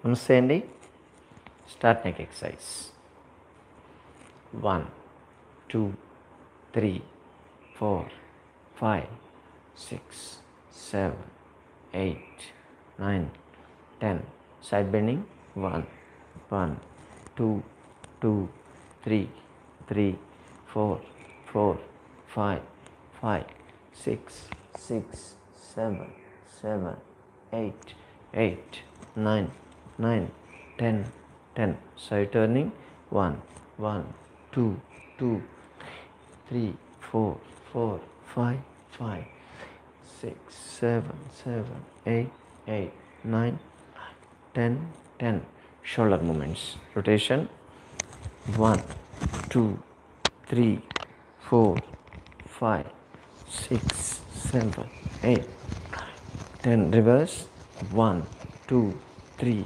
నమస్తే అండి. Start neck exercise 1 2 3 4 5 6 7 8 9 10. Side bending 1 1 2 2 3 3 4 4 5 5 6 6 7 7 8 8 9 9 10 10. Side turning 1 1 2 2 3 4 4 5 5 6 7 7 8 8 9 10 10. Shoulder movements. Rotation 1 2 3 4 5 6 7 8 10. Reverse 1 2 3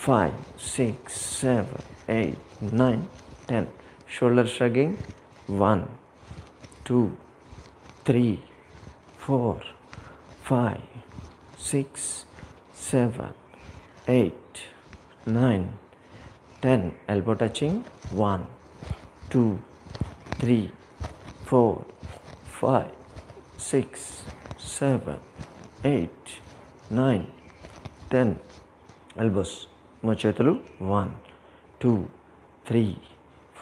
5 6 7 8 9 10. Shoulder shrugging 1 2 3 4 5 6 7 8 9 10. Elbow touching 1 2 3 4 5 6 7 8 9 10. Elbows చేతులు 1 2 3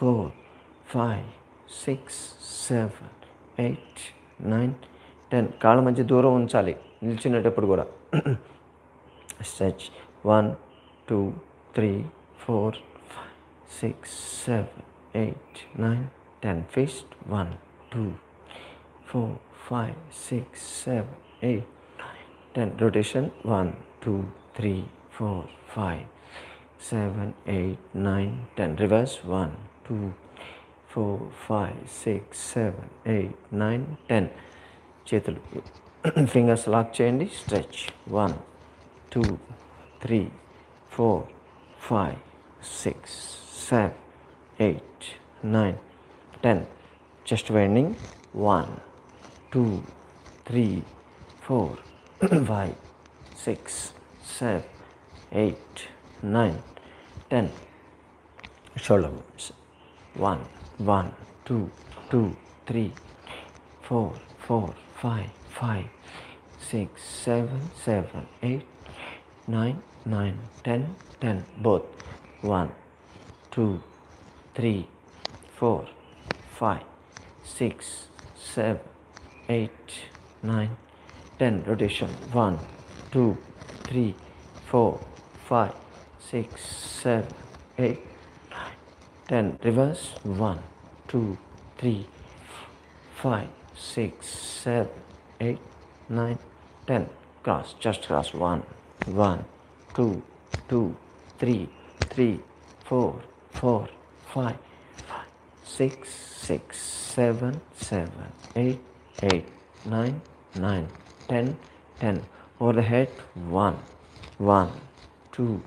4 5 6 7 8 9 10. కాళ్ళ మధ్య దూరం ఉంచాలి నిల్చునేటప్పుడు కూడా. స్ట్రెచ్ 1 2 3 4 5 6 7 8 9 10. ఫిస్ట్ 1 2 4 5 6 7 8 9 10. Rotation 1 2 3 4 5 7 8 9 10. Reverse 1 2 4 5 6 7 8 9 10. చేతులు ఫింగర్స్ లాక్ చేయండి. Stretch 1 2 3 4 5 6 7 8 9 10. Chest winding 1 2 3 4 5 6 7 8 9 10. Shoulder movements 1 1 2 2 3 4 4 5 5 6 7 7 8 9 9 10 10. Both 1 2 3 4 5 6 7 8 9 10. Rotation 1 2 3 4 5 6 7 8 9 10. Reverse 1 2 3 5 6 7 8 9 10. Cross, just cross 1 1 2 2 3 3 4 4 5 5 6 6 7 7 8 8 9 9 10 10. Over the head 1 1 2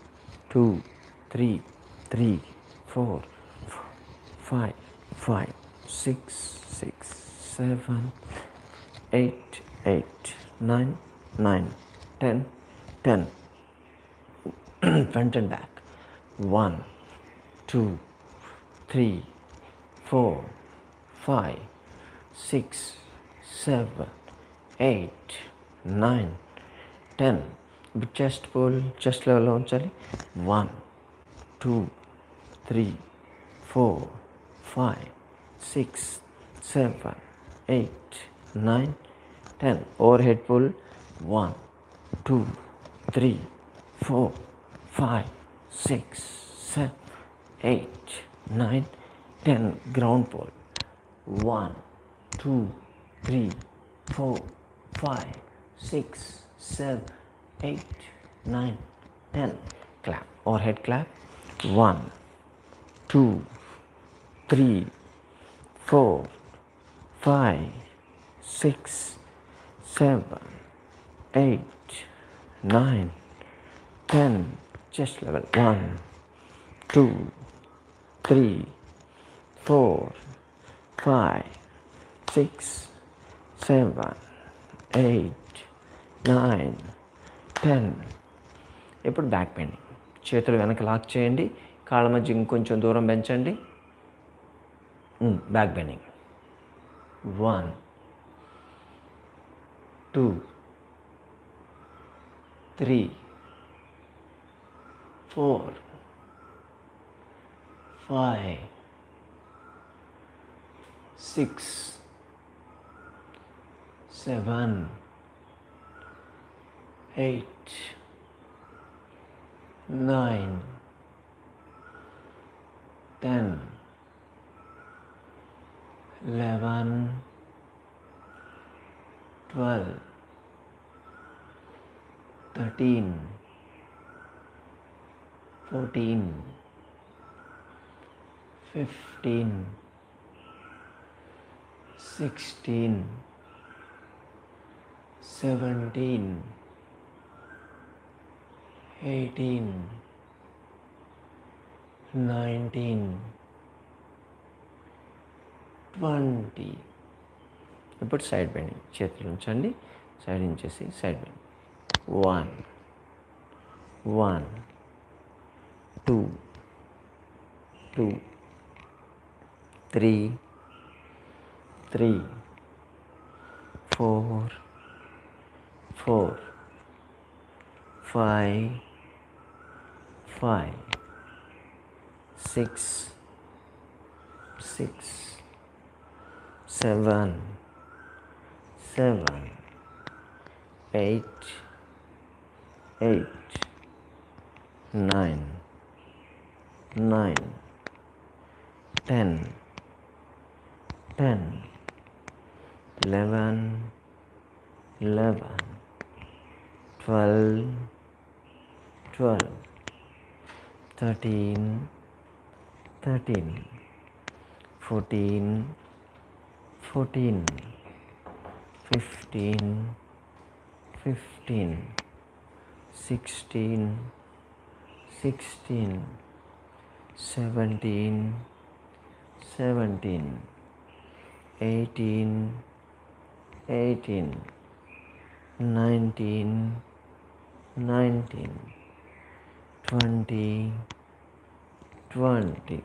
2 3 3 4 5 5 6 6 7 8 8 9 9 10 10. Front and back 1 2 3 4 5 6 7 8 9 10. Chest pull, chest level ఉంచాలి. 1 2 3 4 5 6 7 8 9 10. Overhead pull 1 2 3 4 5 6 7 8 9 10. Ground pull 1 2 3 4 5 6 7 8 9 10. Clap, overhead clap 1 2 3 4 5 6 7 8 9 10. Chest level 1 2 3 4 5 6 7 8 9 10. ఇప్పుడు back bending. చేతులు వెనక lock చేయండి, కాళ్ళ మధ్య ఇంకొంచెం దూరం పెంచండి. Back bending. 1, 2, 3, 4, 5, 6, 7, 8, 9, 10, 11, 12, 13, 14, 15, 16, 17, 18, 19, 20. ఇప్పుడు సైడ్ బెండింగ్. చేతులు ఉంచండి, సైడ్ ఉంచేసి సైడ్ బెండింగ్. 1, 1, 2, 2, 3, 3, 4, 4, 5, 5, 6, 6, 7, 7, 8, 8, 9, 9, 10, 10, 11, 11, 12, 12, 13, 13, 14, 14, 15, 15, 16, 16, 17, 17, 18, 18, 19, 19, 20, 20.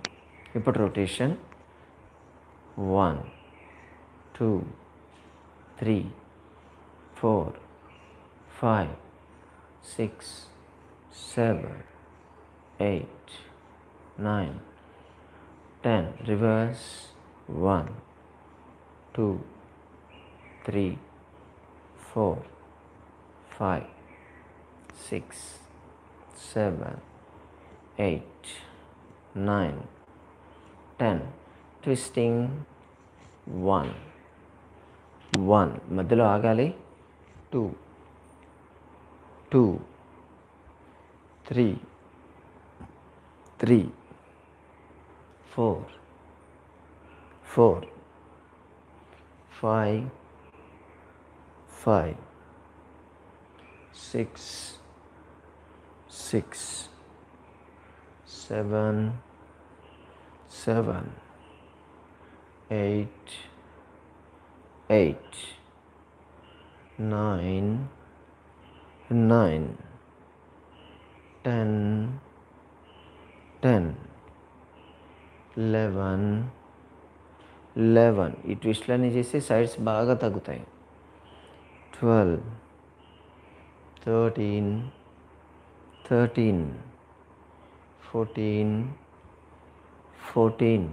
ఇప్పుడు రొటేషన్. 1, 2, 3, 4, 5, 6, 7, 8, 9, 10. Reverse. 1, 2, 3, 4, 5, 6, 7, 8, 9, 10. Twisting. 1, 1. మధ్యలో ఆగాలి. 2, 2, 3, 3, 4, 4, 5, 5, 6, 6, 7, 7, 8, 8, 9, 9, 10, 10, 11, 11. ఈ ట్విస్ట్లన్నీ చేసి సైడ్స్ బాగా తగ్గుతాయి. 12, 13, 13, 14, 14,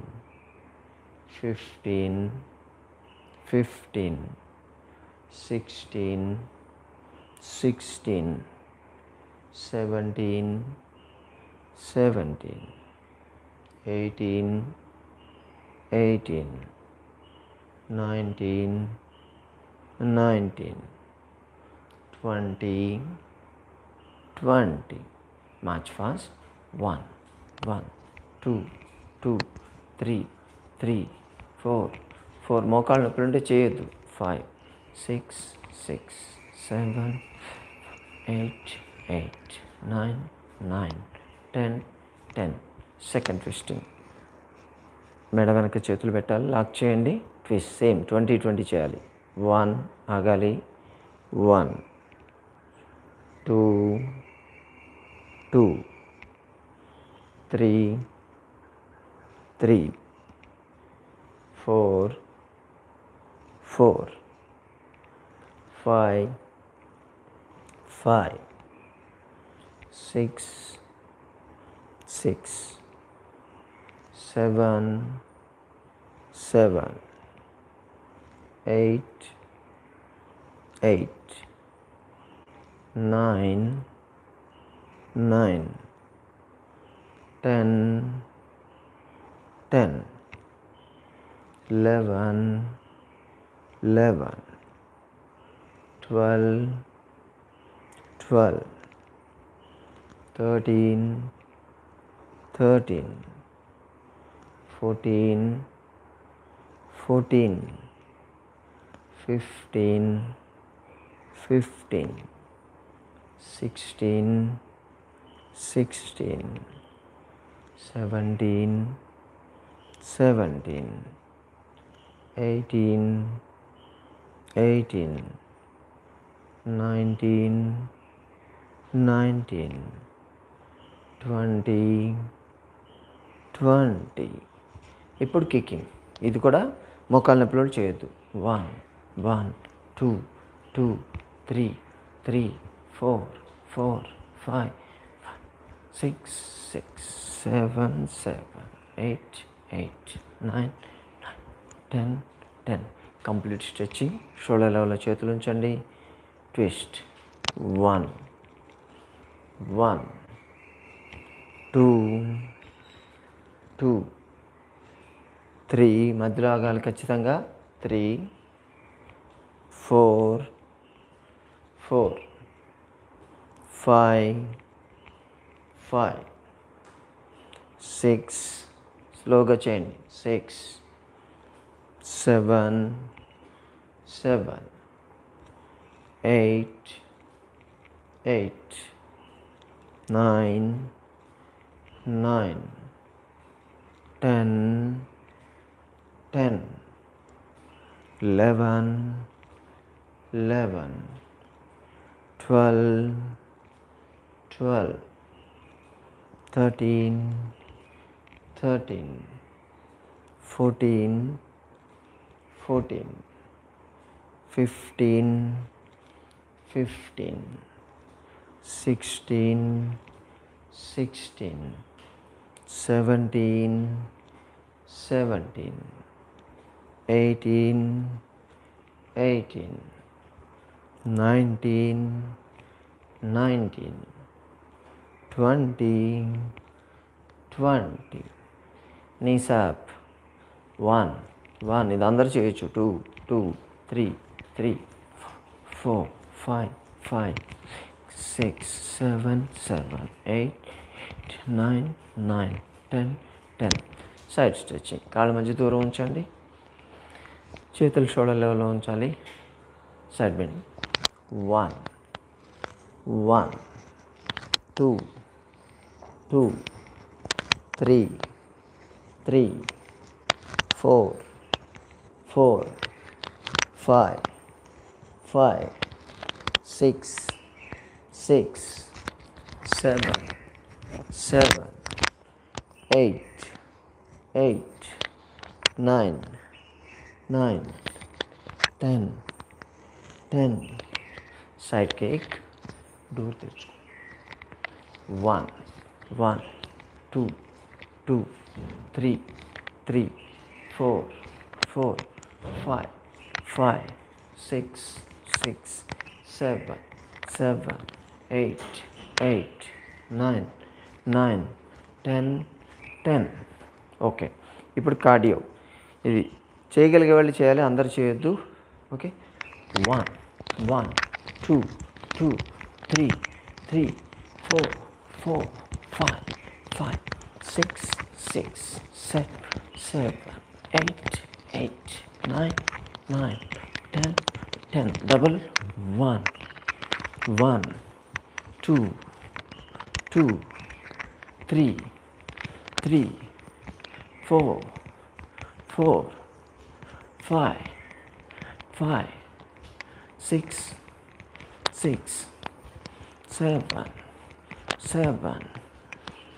15, 15, 16, 16, 17, 17, 18, 18, 19, 19, 20, 20. March fast. 1, 1, 2, 2, 3, 3, 4, 4. మోకాళ్ళు నొప్పులు ఉంటే చేయొద్దు. 5, 6, 6, 7, 8, 8, 9, 9, 10, 10. Second twisting. మెడ వెనక చేతులు పెట్టాలి, లాక్ చేయండి. ట్విస్ట్ సేమ్ 20, 20 చేయాలి. 1 ఆగాలి. 1, 2, 2, 3, 3, 4, 4, 5, 5, 6, 6, 7, 7, 8, 8, 9, 9, 10, 10, 11, 11, 12, 12, 13, 13, 14, 14, 15, 15, 16, 16, 17, 17, 18, 18, 19, 19, 20, 20. ఇప్పుడు కికింగ్. ఇది కూడా మోకాళ్ళ నొప్పులు చేయొద్దు. 1, 1, 2, 2, 3, 3, 4, 4, 5, 6, 6, 7, 7, 8, 8, 9, 10, 10. Complete stretching. షోల్డర్ లెవెల్లో చేతులు ఉంచండి. ట్విస్ట్. 1, 1, 2, 2, 3, మధ్యలో ఆగాలి ఖచ్చితంగా. 3, 4, 4, 5, 5, 6, స్లోగా చేయండి. 6, 7, 7, 8, 8, 9, 9, 10, 10, 11, 11, 12, 12, 13, 13, 14, 14, 15, 15, 16, 16, 17, 17, 18, 18, 19, 19, 20, 20. Knees up. 1, 1. ఇది అందరూ చేయొచ్చు. 2, 2, 3, 3, 4, 5, 5, 6, 7, 7, 8, 9, 9, 10, 10. Side stretching. కాళ్ళ మధ్య దూరం ఉంచండి. చేతులు షోల్డర్ లెవెల్లో ఉంచాలి. Side bend. 1, 1, 2, 2, 3, 3, 4, 4, 5, 5, 6, 6, 7, 7, 8, 8, 9, 9, 10, 10. Side kick. Door తెచ్చు. 1, 1, 2, 2, 3, 3, 4, 4, 5, 5, 6, 6, 7, 7, 8, 8, 9, 9, 10, 10. ఓకే. ఇప్పుడు కార్డియో. ఇది చేయగలిగే వాళ్ళు చేయాలి, అందరు చేయొద్దు. Okay. 1, 1, 2, 2, 3, 3, 4, 4, 5, 5, 6, 6, 7, 7, 8, 8, 9, 9, 10, 10. Double. 1, 1, 2, 2, 3, 3, 4, 4, 5, 5, 6, 6, 7, 7,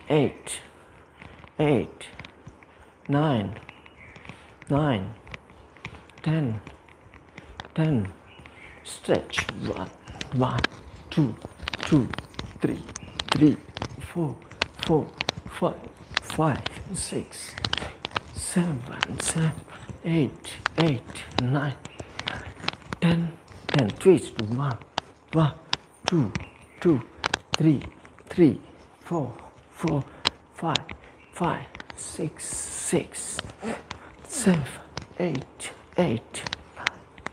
8, 8, 9, 9, 10, 10. Stretch. 1, 1, 2, 2, 3, 3, 4, 4, 5, 5, 6, 7, 7, 8, 8, 9, 10, 10. Twist. 1, 1, 2, 2, 3, 3, 4, 4, 5, 5, 6, 6, 7, 8, 8,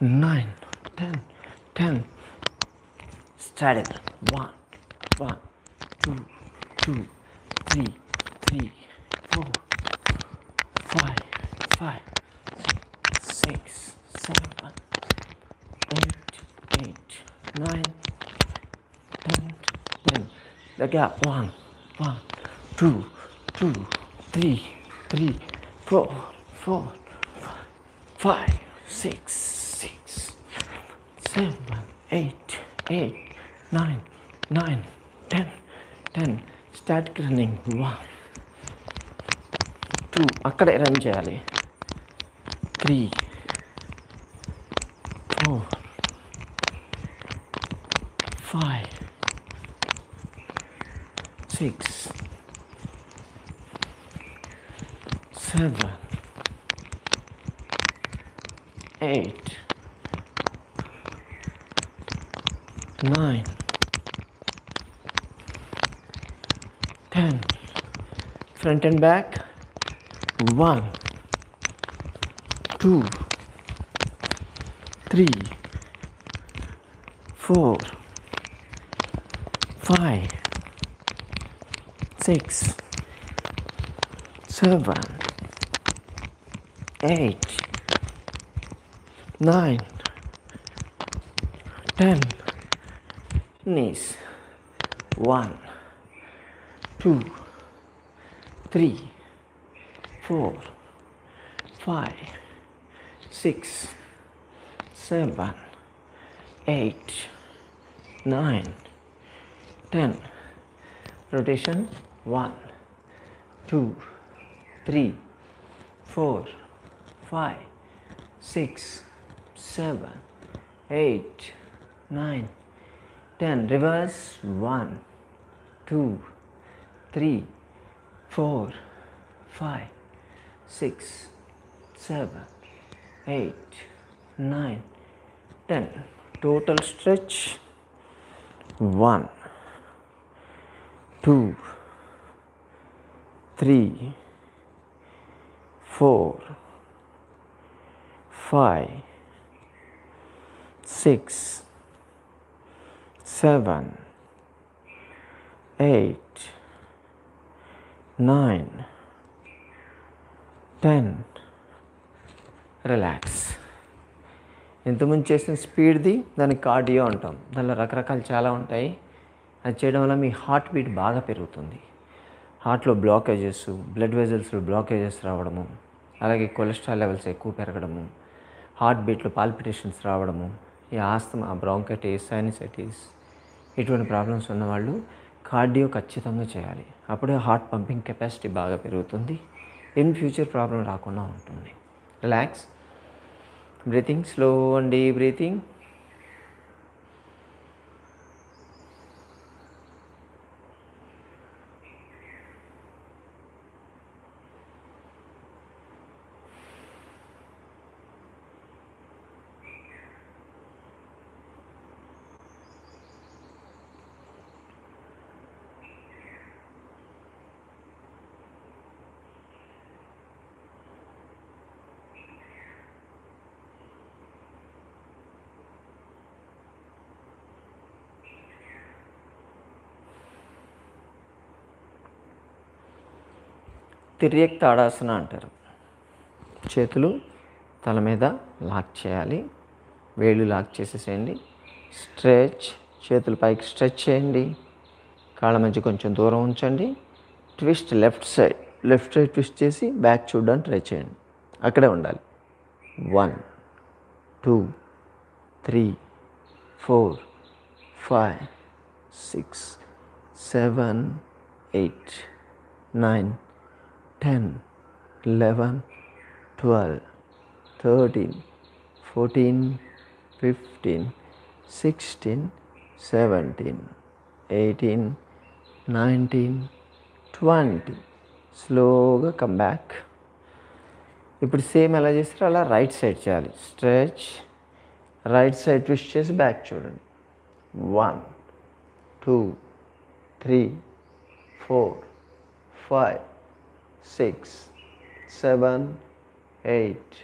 9, 10, 10. Straddle. 1, 1, 2, 2, 3, 3, 4, 5, 5, 6, 7, 8, 8, 9, 10, 10. The gap. 1, 1, 2, 2, 3, 3, 4, 4, 5, 6, 6, 7, 8, 8, 9, 9, 10, 10. Start running. 1, 2. అక్కడే రన్ చేయాలి. 3, 4, 5, 6, 7, 8, 9, 10. Front and back. 1, 2, 3, 4, 5, 6, 7, 8, 9, 10. Knees. 1, 2, 3, 4, 5, 6, 7, 8, 9, 10. Rotation. 1, 2, 3, 4, 5, 6, 7, 8, 9, 10. Reverse. 1, 2, 3, 4, 5, 6, 7, 8, 9, 10. Total stretch. 1, 2, 3, 4, 5, 6, 7, 8, 9, 10. Relax. ఇంతకుముందు చేసిన స్పీడ్ది దానికి కార్డియో అంటాం. దానిలో రకరకాలు చాలా ఉంటాయి. అది చేయడం వల్ల మీ హార్ట్ బీట్ బాగా పెరుగుతుంది. హార్ట్లో బ్లాకేజెస్, బ్లడ్ వెజల్స్లో బ్లాకేజెస్ రావడము, అలాగే కొలెస్ట్రాల్ లెవెల్స్ ఎక్కువ పెరగడము, హార్ట్ బీట్లో పాల్పిటేషన్స్ రావడము, ఈ ఆస్తమా, బ్రాంకైటిస్, సైనసైటిస్ ఇటువంటి ప్రాబ్లమ్స్ ఉన్నవాళ్ళు కార్డియో ఖచ్చితంగా చేయాలి. అప్పుడే హార్ట్ పంపింగ్ కెపాసిటీ బాగా పెరుగుతుంది. ఇన్ ఫ్యూచర్ ప్రాబ్లం రాకుండా ఉంటుంది. Relax. Breathing. Slow and deep breathing. తిర్యక్ తాడాసన అంటారు. చేతులు తల మీద లాక్ చేయాలి. వేళ్ళు లాక్ చేసేసేయండి. స్ట్రెచ్. చేతులు పైకి స్ట్రెచ్ చేయండి. కాళ్ళ మధ్య కొంచెం దూరం ఉంచండి. Twist left side. Left side twist చేసి బ్యాక్ చూడడానికి ట్రై చేయండి. అక్కడే ఉండాలి. 1, 2, 3, 4, 5, 6, 7, 8, 9, 10, 11, 12, 13, 14, 15, 16, 17, 18, 19, 20. స్లోగా కమ్ బ్యాక్. ఇప్పుడు సేమ్ ఎలా చేస్తారో అలా రైట్ సైడ్ చేయాలి. స్ట్రెచ్, రైట్ సైడ్ ట్విస్ట్ చేసి బ్యాక్ చూడండి. 1, 2, 3, 4, 5, 6, 7, 8,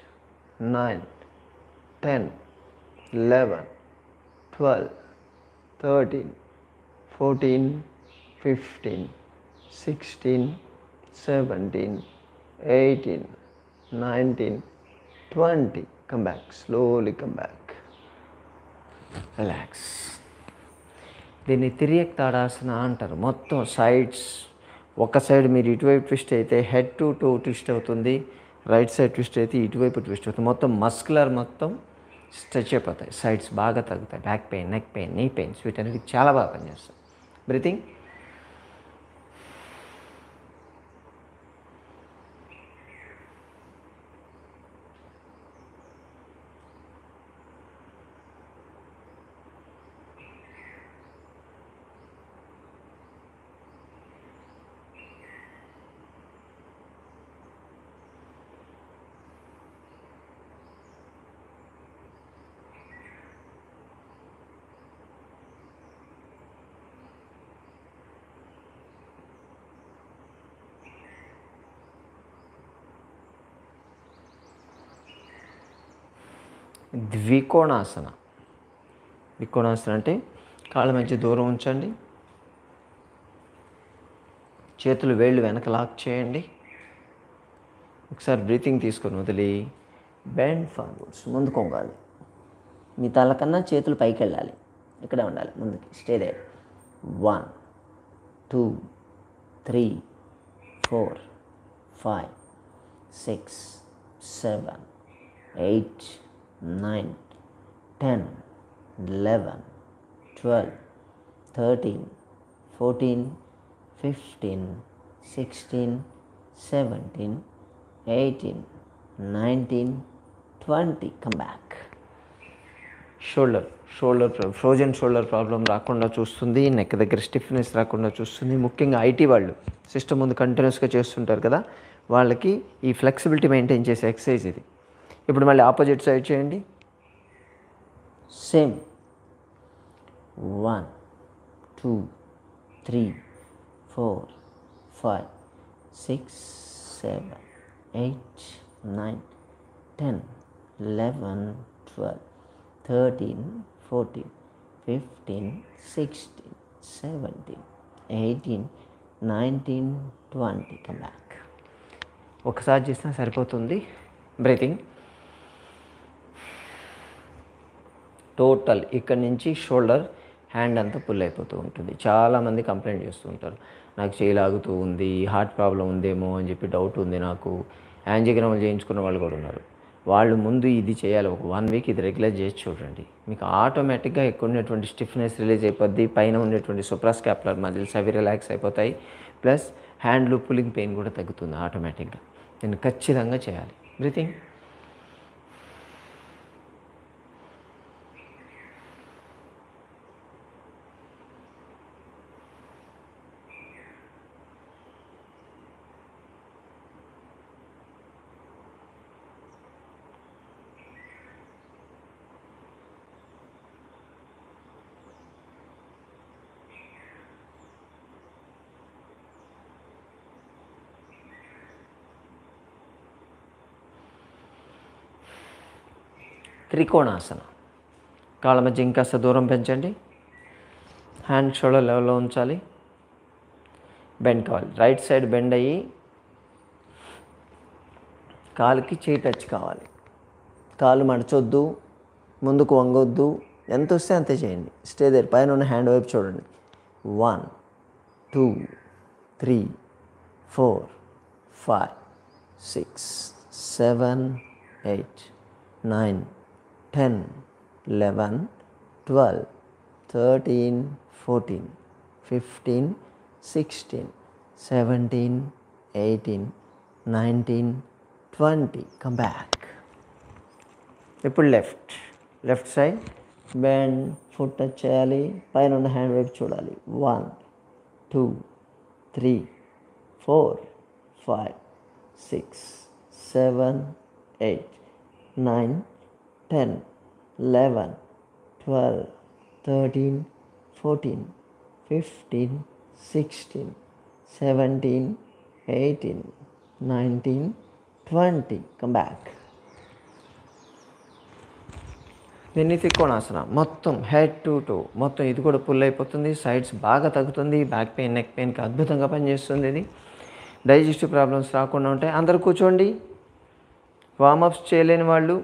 9, 10, 11, 12, 13, 14, 15, 16, 17, 18, 19, 20. Come back. Slowly come back. Relax. దీన్ని తిరియక్ తాడాసన అంటారు. మొత్తం సైడ్స్, ఒక సైడ్ మీరు ఇటువైపు ట్విస్ట్ అయితే హెడ్ టు టో ట్విస్ట్ అవుతుంది, రైట్ సైడ్ ట్విస్ట్ అయితే ఇటువైపు ట్విస్ట్ అవుతుంది. మొత్తం మస్కులర్ మొత్తం స్ట్రెచ్ అయిపోతాయి, సైడ్స్ బాగా తగ్గుతాయి. బ్యాక్ పెయిన్, నెక్ పెయిన్, నీ పెయిన్స్ వీటన్నిటికి చాలా బాగా పనిచేస్తాయి. బ్రీతింగ్. ద్వికోణాసన. ద్వికోణాసన అంటే కాళ్ళ మధ్య దూరం ఉంచండి, చేతులు వేళ్ళు వెనక లాక్ చేయండి. ఒకసారి బ్రీతింగ్ తీసుకొని వదిలి బెండ్ ఫార్వర్డ్స్, ముందుకు వంగాలి. మీ తల కన్నా చేతులు పైకి వెళ్ళాలి, ఇక్కడే ఉండాలి, ముందుకి. Stay there. 1, 2, 3, 4, 5, 6, 7, 8, 9, 10, 11, 12, 13, 14, 15, 16, 17, 18, 19, 20. Come back. Shoulder frozen shoulder problem రాకుండా చూస్తుంది, నెక్ దగ్గర స్టిఫ్నెస్ రాకుండా చూస్తుంది. ముఖ్యంగా ఐటీ వాళ్ళు సిస్టమ్ ముందు కంటిన్యూస్గా చేస్తుంటారు కదా, వాళ్ళకి ఈ ఫ్లెక్సిబిలిటీ మెయింటైన్ చేసే ఎక్సర్సైజ్ ఇది. ఇప్పుడు మళ్ళీ ఆపోజిట్ సైడ్ చేయండి. సేమ్. 1, 2, 3, 4, 5, 6, 7, 8, 9, 10, 11, 12, 13, 14, 15, 16, 17, 18, 19, 20. Come back. ఒకసారి చేసినా సరిపోతుంది. బ్రీతింగ్. టోటల్ ఇక్కడి నుంచి షోల్డర్, హ్యాండ్ అంతా పుల్ అయిపోతూ ఉంటుంది. చాలామంది కంప్లైంట్ చేస్తూ ఉంటారు, నాకు చేయి లాగుతూ ఉంది, హార్ట్ ప్రాబ్లం ఉందేమో అని చెప్పి డౌట్ ఉంది నాకు. యాంజియోగ్రామ్లు చేయించుకున్న వాళ్ళు కూడా ఉన్నారు. వాళ్ళు ముందు ఇది చేయాలి. ఒక 1 వీక్ ఇది రెగ్యులర్ చేసి చూడండి. మీకు ఆటోమేటిక్గా ఎక్కువ ఉన్నటువంటి స్టిఫ్నెస్ రిలీజ్ అయిపోద్ది. పైన ఉండేటువంటి సూప్రాస్కాపులర్ మజిల్స్ అవి రిలాక్స్ అయిపోతాయి. ప్లస్ హ్యాండ్లు పుల్లింగ్ పెయిన్ కూడా తగ్గుతుంది ఆటోమేటిక్గా. దీన్ని ఖచ్చితంగా చేయాలి. బ్రీతింగ్. త్రికోణాసన. కాళ్ళ మధ్య ఇంకాస్త దూరం పెంచండి. హ్యాండ్ షోల్డర్ లెవెల్లో ఉంచాలి. బెండ్ కావాలి. రైట్ సైడ్ బెండ్ అయ్యి కాలుకి చేయి టచ్ కావాలి. కాలు మడచొద్దు, ముందుకు వంగొద్దు. ఎంత వస్తే అంతే చేయండి. Stay there. పైన ఉన్న హ్యాండ్ వైపు చూడండి. 1, 2, 3, 4, 5, 6, 7, 8, 9, 10, 11, 12, 13, 14, 15, 16, 17, 18, 19, 20. Come back. ఇప్పుడు left side bend, foot touch చేయాలి, పైన ఉన్న హ్యాండ్ వైపు చూడాలి. 1, 2, 3, 4, 5, 6, 7, 8, 9, 10, 11, 12, 13, 14, 15, 16, 17, 18, 19, 20. Come back. దీన్ని త్రికోణాసన. మొత్తం హెడ్ టు టో మొత్తం ఇది కూడా పుల్ అయిపోతుంది. సైడ్స్ బాగా తగ్గుతుంది. బ్యాక్ పెయిన్, నెక్ పెయిన్కి అద్భుతంగా పనిచేస్తుంది. ఇది డైజెస్టివ్ ప్రాబ్లమ్స్ రాకుండా ఉంటాయి. అందరూ కూర్చోండి. వామప్స్ చేయలేని వాళ్ళు,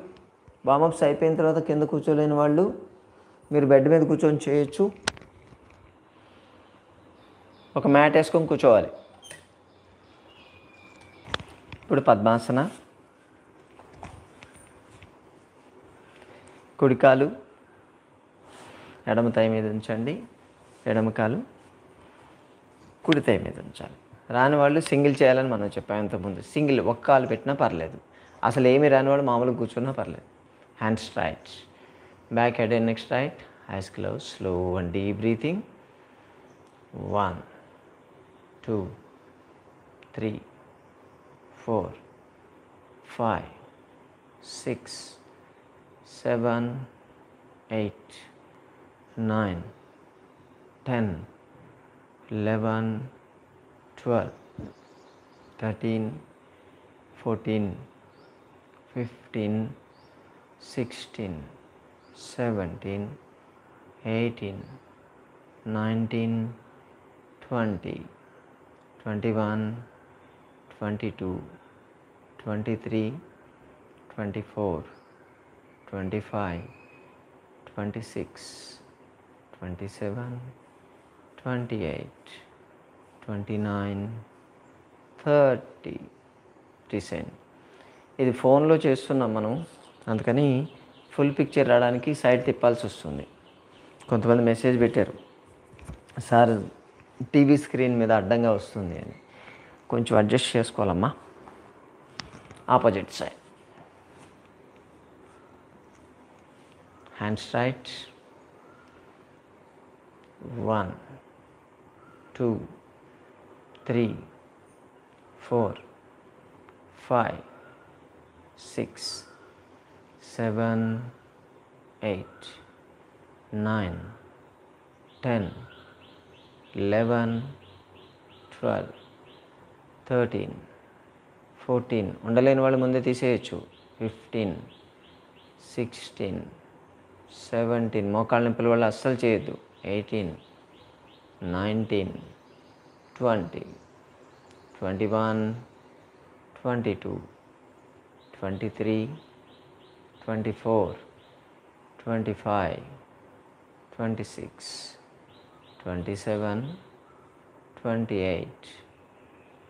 వామప్స్ అయిపోయిన తర్వాత కింద కూర్చోలేని వాళ్ళు మీరు బెడ్ మీద కూర్చొని చేయొచ్చు. ఒక మ్యాట్ వేసుకొని కూర్చోవాలి. ఇప్పుడు పద్మాసన. కుడికాలు ఎడమ తై మీద ఉంచండి, ఎడమ కాలు కుడి తై మీద ఉంచాలి. రాని వాళ్ళు సింగిల్ చేయాలని మనం చెప్పాం ఇంతకుముందు. సింగిల్ ఒక్క కాలు పెట్టినా పర్లేదు. అసలు ఏమీ రాని వాళ్ళు మామూలుగా కూర్చున్నా పర్లేదు. Hands straight, back head and neck straight, ice close, slow and deep breathing. 1, 2, 3, 4, 5, 6, 7, 8, 9, 10, 11, 12, 13, 14, 15, 16, 17, 18, 19, 20, 21, 22, 23, 24, 25, 26, 27, 28, 29, 30. Recent. ఇది ఫోన్లో చేస్తున్నాం మనం, అందుకని ఫుల్ పిక్చర్ రావడానికి సైడ్ తిప్పాల్సి వస్తుంది. కొంతమంది మెసేజ్ పెట్టారు, సార్ టీవీ స్క్రీన్ మీద అడ్డంగా వస్తుంది అని. కొంచెం అడ్జస్ట్ చేసుకోవాలమ్మా. Opposite side. Hand straight. 1, 2, 3, 4, 5, 6, 7, 8, 9, 10, 11, 12, 13, 14. ఉండలేని వాళ్ళు ముందే తీసేయచ్చు. 15, 16, 17. మోకాళ్ళ నొప్పుల వల్ల అస్సలు చేయొద్దు. 18, 19, 20, 21, 22, 23, 24, 25, 26, 27, 28,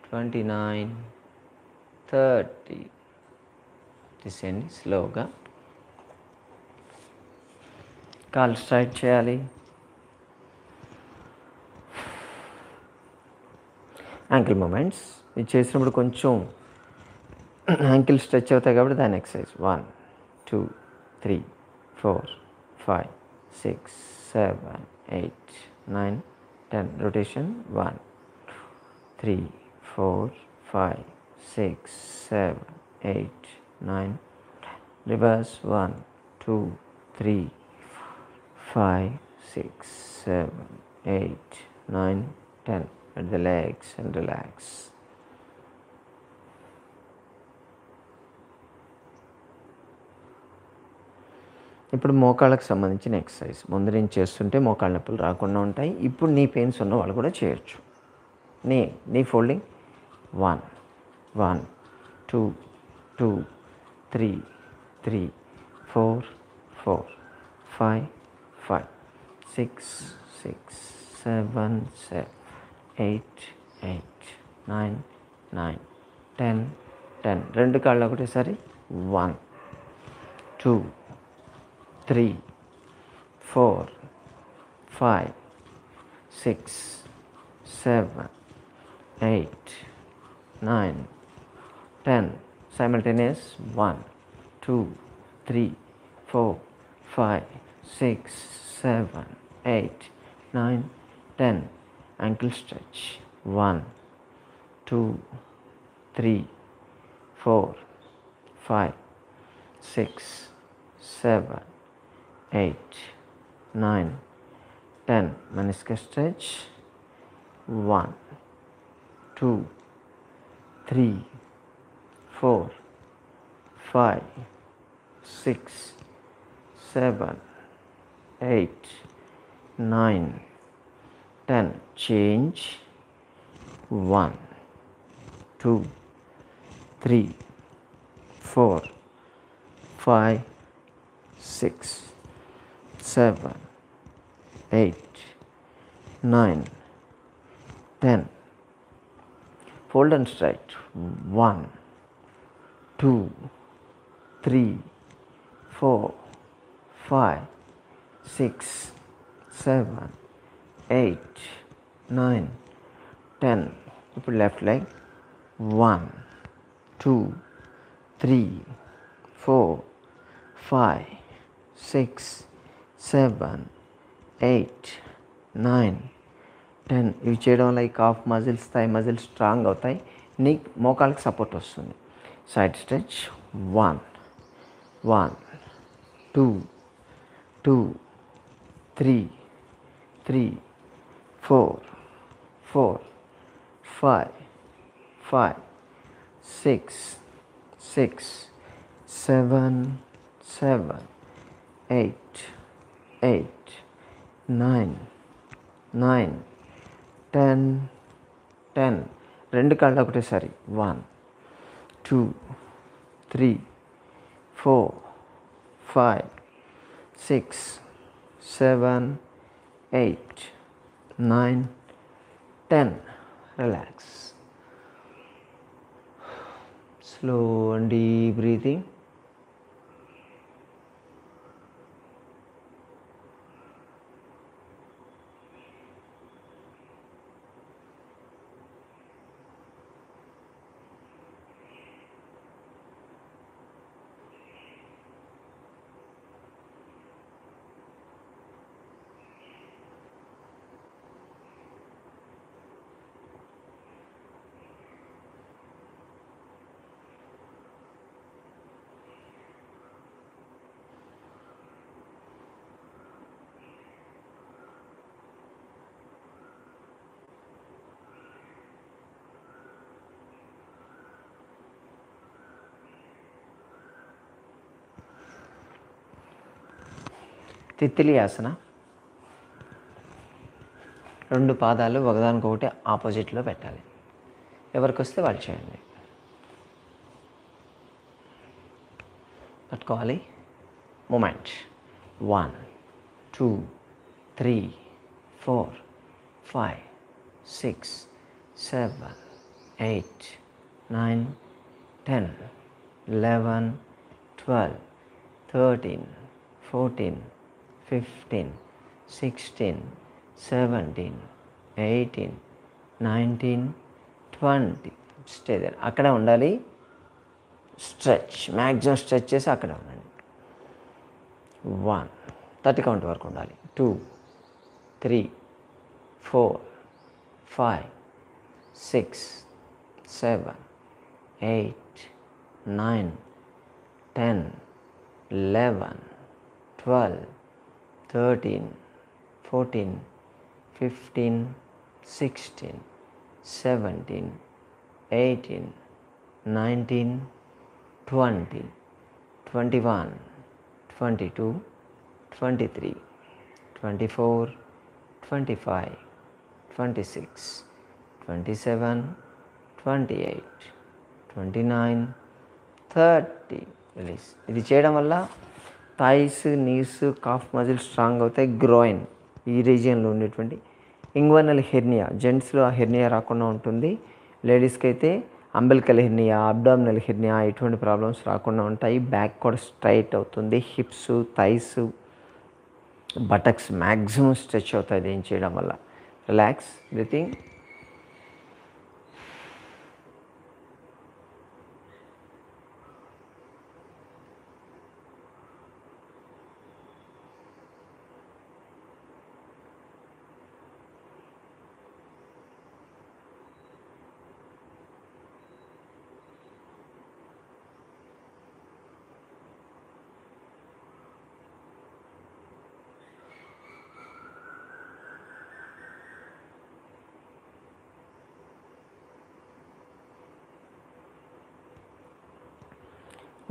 29, 30. తీసేయండి స్లోగా. కాలు స్ట్రైట్ చేయాలి. Ankle movements. ఇది చేసినప్పుడు కొంచెం యాంకిల్ స్ట్రెచ్ అవుతాయి కాబట్టి దాని exercise. 1, 2, 3, 4, 5, 6, 7, 8, 9, 10. Rotation. 1, 3, 4, 5, 6, 7, 8, 9. Reverse. 1, 2, 3, 5, 6, 7, 8, 9, 10. At the legs and relax. ఇప్పుడు మోకాళ్ళకు సంబంధించిన ఎక్సర్సైజ్. ముందు నేను చేస్తుంటే మోకాళ్ళ నొప్పులు రాకుండా ఉంటాయి. ఇప్పుడు నీ పెయిన్స్ ఉన్న వాళ్ళు కూడా చేయొచ్చు. నీ ఫోల్డింగ్. 1, 1, 2, 2, 3, 3, 4, 4, 5, 5, 6, 6, 7, 7, 8, 8, 9, 9, 10, 10. రెండు కాళ్ళు ఒకటేసారి. 1, 2, 3, 4, 5, 6, 7, 8, 9, 10. Simultaneous. 1, 2, 3, 4, 5, 6, 7, 8, 9, 10. Ankle stretch. 1, 2, 3, 4, 5, 6, 7, 8, 9, 10. Meniscus stretch. 1, 2, 3, 4, 5, 6, 7, 8, 9, 10. Change. 1, 2, 3, 4, 5, 6, 7, 8, 9, 10. Fold and straight. 1, 2, 3, 4, 5, 6, 7, 8, 9, 10. ఇప్పుడు లెఫ్ట్ లెగ్. 1, 2, 3, 4, 5, 6, 7, 8, 9, 10. ఇవి చేయడం వల్ల ఈ calf muscles, thigh muscles strong అవుతాయి. నీ మోకాళ్ళకి సపోర్ట్ వస్తుంది. Side stretch. 1, 1, 2, 2, 3, 3, 4, 4, 5, 5, 6, 6, 7, 7, 8, 8, 9, 9, 10, 10. రెండు కాళ్ళు ఒకటేసారి. 1, 2, 3, 4, 5, 6, 7, 8, 9, 10. Relax. Slow and deep breathing. తిత్తిలి ఆసన. రెండు పాదాలు ఒకదానికొకటి ఆపోజిట్లో పెట్టాలి. ఎవరికి వస్తే వాళ్ళు చేయండి. పట్టుకోవాలి. మూమెంట్. 1, 2, 3, 4, 5, 6, 7, 8, 9, 10, 11, 12, 13, 14, 15, 16, 17, 18, 19, 20. Stay there. అక్కడ ఉండాలి. స్ట్రెచ్. మ్యాక్సిమం స్ట్రెచ్ చేసి అక్కడ ఉండండి. 1, 30 కౌంట్ వరకు ఉండాలి. 2, 3, 4, 5, 6, 7, 8, 9, 10, 11, 12, 13, 14, 15, 16, 17, 18, 19, 20, 21, 22, 23, 24, 25, 26, 27, 28, 29, 30. రిలీజ్. ఇది చేయడం వల్ల thighs, knees, calf muscles strong అవుతాయి. గ్రోయిన్ ఈ రీజియన్లో ఉండేటువంటి ఇంగ్వనల్ హెర్నియా, జెంట్స్లో ఆ హెర్నియా రాకుండా ఉంటుంది. లేడీస్కి అయితే అంబిలికల్ హెర్నియా, అబ్డామినల్ హెర్నియా ఇటువంటి ప్రాబ్లమ్స్ రాకుండా ఉంటాయి. బ్యాక్ కూడా స్ట్రైట్ అవుతుంది. Hips, thighs, buttocks maximum stretch అవుతుంది ఏం చేయడం వల్ల. Relax breathing.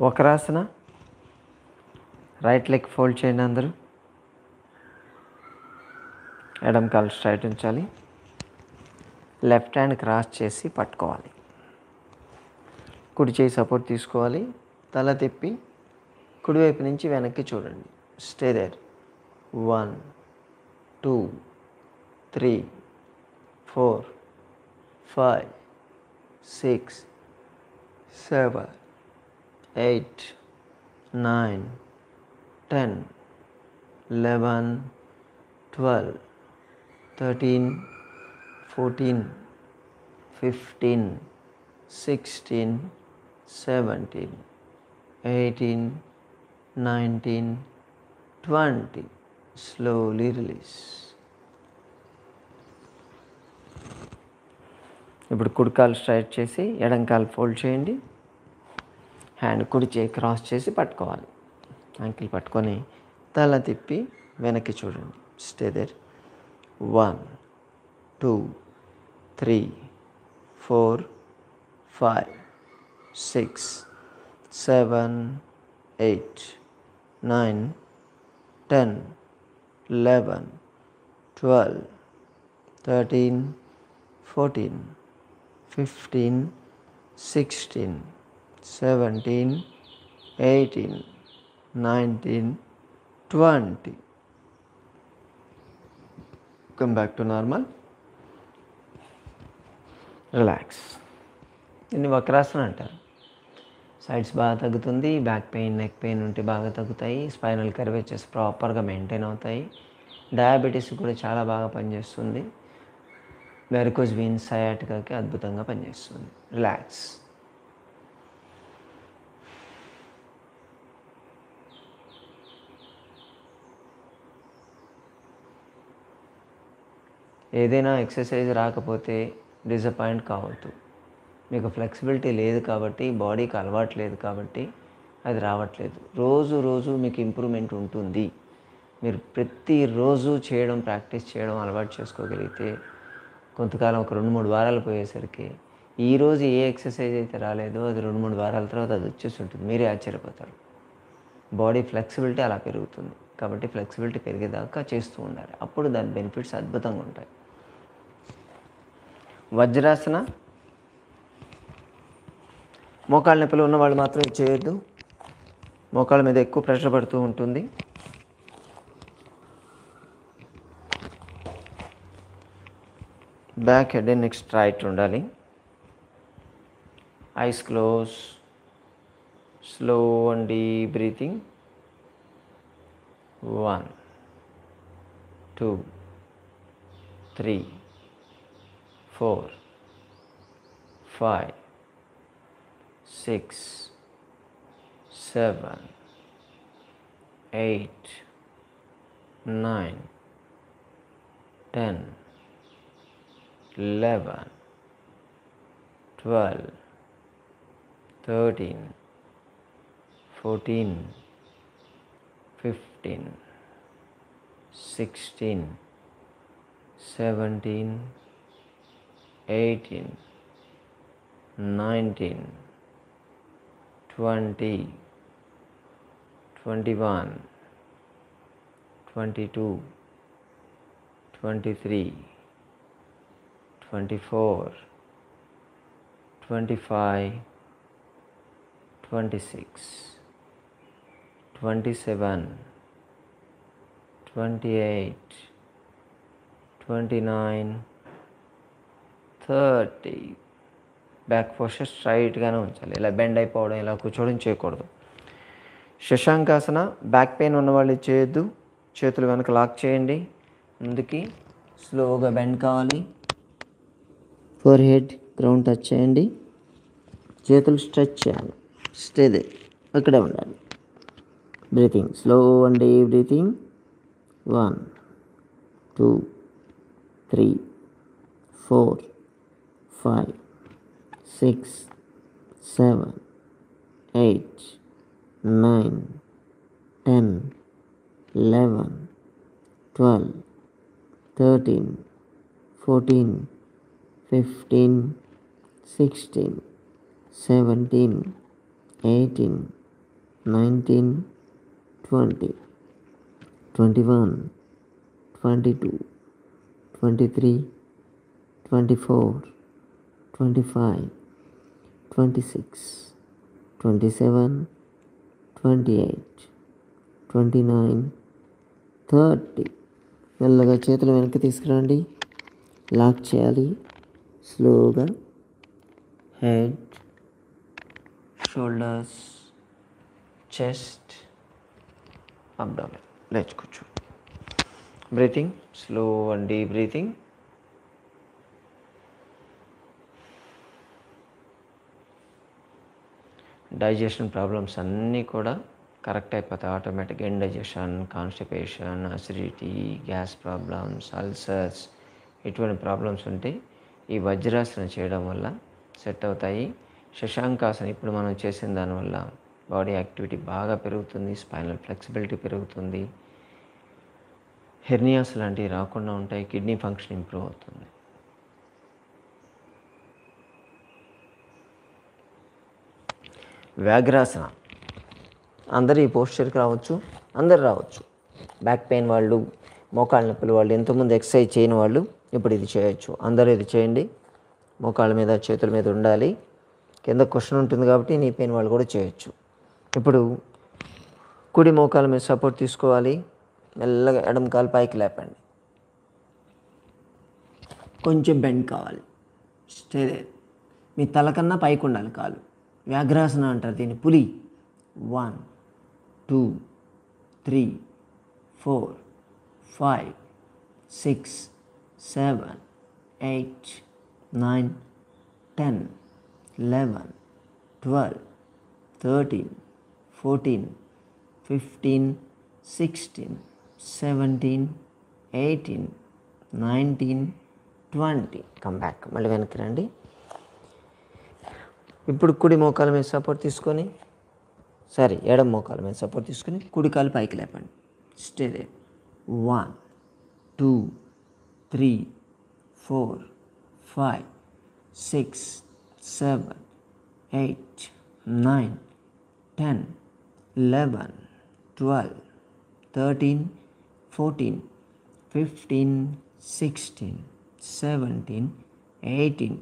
వక్రాసన. రైట్ లెగ్ ఫోల్డ్ చేయండి అందరూ. ఎడమ కాలు స్ట్రైట్ ఉంచాలి. లెఫ్ట్ హ్యాండ్ క్రాస్ చేసి పట్టుకోవాలి. కుడి చేయి సపోర్ట్ తీసుకోవాలి. తల తిప్పి కుడివైపు నుంచి వెనక్కి చూడండి. Stay there. 1 2 3 4 5 6 7 8 9 10 11 12 13 14 15 16 17 18 19 20. Slowly release. ఇప్పుడు కుడి కాలు స్ట్రైట్ చేసి ఎడం కాలు ఫోల్డ్ చేయండి. హ్యాండ్ కుడి చేయి క్రాస్ చేసి పట్టుకోవాలి. యాంకిల్ పట్టుకొని తల తిప్పి వెనక్కి చూడండి. Stay there. 1 2 3 4 5 6 7 8 9 10 11 12 13 14 15 16 17 18 19 20. Come back to normal. Relax. దీన్ని వక్రాసన అంటారు. సైడ్స్ బాగా తగ్గుతుంది. బ్యాక్ పెయిన్, నెక్ పెయిన్ ఉంటే బాగా తగ్గుతాయి. స్పైనల్ కర్వేచర్స్ ప్రాపర్గా మెయింటైన్ అవుతాయి. డయాబెటీస్ కూడా చాలా బాగా పనిచేస్తుంది. వెరికోజ్ వీన్స్, సయాటికాకి అద్భుతంగా పనిచేస్తుంది. రిలాక్స్. ఏదైనా ఎక్సర్సైజ్ రాకపోతే డిసప్పాయింట్ కావద్దు. మీకు ఫ్లెక్సిబిలిటీ లేదు కాబట్టి, బాడీకి అలవాటు లేదు కాబట్టి అది రావట్లేదు. రోజు రోజు మీకు ఇంప్రూవ్మెంట్ ఉంటుంది. మీరు ప్రతిరోజు చేయడం, ప్రాక్టీస్ చేయడం అలవాటు చేసుకోగలిగితే కొంతకాలం ఒక 2-3 వారాలు పోయేసరికి ఈరోజు ఏ ఎక్సర్సైజ్ అయితే రాలేదో అది 2-3 వారాల తర్వాత అది వచ్చేసి ఉంటుంది. మీరే ఆశ్చర్యపోతారు. బాడీ ఫ్లెక్సిబిలిటీ అలా పెరుగుతుంది. కాబట్టి ఫ్లెక్సిబిలిటీ పెరిగేదాకా చేస్తూ ఉండాలి. అప్పుడు దాని బెనిఫిట్స్ అద్భుతంగా ఉంటాయి. వజ్రాసన. మోకాళ్ళ నొప్పులు ఉన్నవాళ్ళు మాత్రం చేయొద్దు. మోకాళ్ళ మీద ఎక్కువ ప్రెషర్ పడుతూ ఉంటుంది. Back, head and neck straight ఉండాలి. Eyes close. Slow and deep breathing. 1 2 3 4 5 6 7 8 9 10 11 12 13 14 15 16 17 18 19 20 21 22 23 24 25 26 27 28 29 30. Back posture స్ట్రైట్గానే ఉంచాలి. ఇలా బెండ్ అయిపోవడం, ఇలా కూర్చోవడం చేయకూడదు. శశాంకాసన. బ్యాక్ పెయిన్ ఉన్నవాళ్ళు చేయొద్దు. చేతులు వెనక లాక్ చేయండి. ముందుకి స్లోగా బెండ్ కావాలి. ఫోర్ హెడ్ గ్రౌండ్ టచ్ చేయండి. చేతులు స్ట్రెచ్ చేయాలి. స్టేదే అక్కడే ఉండాలి. Breathing slow and deep breathing. 1 2 3 4 5 6 7 8 9 10 11 12 13 14 15 16 17 18 19 20 21 22 23 24 25 26 27 28 29 30. మెల్లగా చేతులు వెనక్కి తీసుకురండి. లాక్ చేయాలి. స్లోగా హెడ్, షోల్డర్స్, చెస్ట్, అబ్డామిన్. లేచుకోవచ్చు. Breathing slow and deep breathing. Digestion problems అన్నీ కూడా కరెక్ట్ అయిపోతాయి ఆటోమేటిక్గా. Indigestion, constipation, acidity, gas problems, ulcers, ఇటువంటి ప్రాబ్లమ్స్ ఉంటే ఈ వజ్రాసనం చేయడం వల్ల సెట్ అవుతాయి. శశాంకాసనం ఇప్పుడు మనం చేసిన దానివల్ల బాడీ యాక్టివిటీ బాగా పెరుగుతుంది. స్పైనల్ ఫ్లెక్సిబిలిటీ పెరుగుతుంది. హెర్నియాస్ లాంటివి రాకుండా ఉంటాయి. కిడ్నీ ఫంక్షన్ ఇంప్రూవ్ అవుతుంది. వ్యాఘ్రాసన అందరూ ఈ పోస్చర్కి రావచ్చు. అందరు రావచ్చు. బ్యాక్ పెయిన్ వాళ్ళు, మోకాళ్ళ నొప్పులు వాళ్ళు, ఎంతోమంది ఎక్సర్సైజ్ చేయని వాళ్ళు ఇప్పుడు ఇది చేయొచ్చు. అందరూ ఇది చేయండి. మోకాళ్ళ మీద, చేతుల మీద ఉండాలి. కింద క్వశ్చన్ ఉంటుంది కాబట్టి నీ పెయిన్ వాళ్ళు కూడా చేయొచ్చు. ఇప్పుడు కుడి మోకాళ్ళ మీద సపోర్ట్ తీసుకోవాలి. మెల్లగా ఎడమ కాలు పైకి లేపండి. కొంచెం బెండ్ కావాలి. స్టే మీ తల కన్నా పైకి ఉండాలి కాలు. వ్యాఘ్రాసన అంటారు దీన్ని. పులి. 1 2 3 4 5 6 7 8 9 10 11 12 13 14 15 16 17 18 19 20. Come back. మళ్ళీ వెనక్కి రండి. ఇప్పుడు కుడి మోకాల మీద సపోర్ట్ తీసుకొని, ఎడమ మోకాల మీద సపోర్ట్ తీసుకొని కుడి కాలు పైకి లేపండి. Stay they. 1 2 3 4 5 6 7 8 9 10 11 12 13 14 15 16 17 18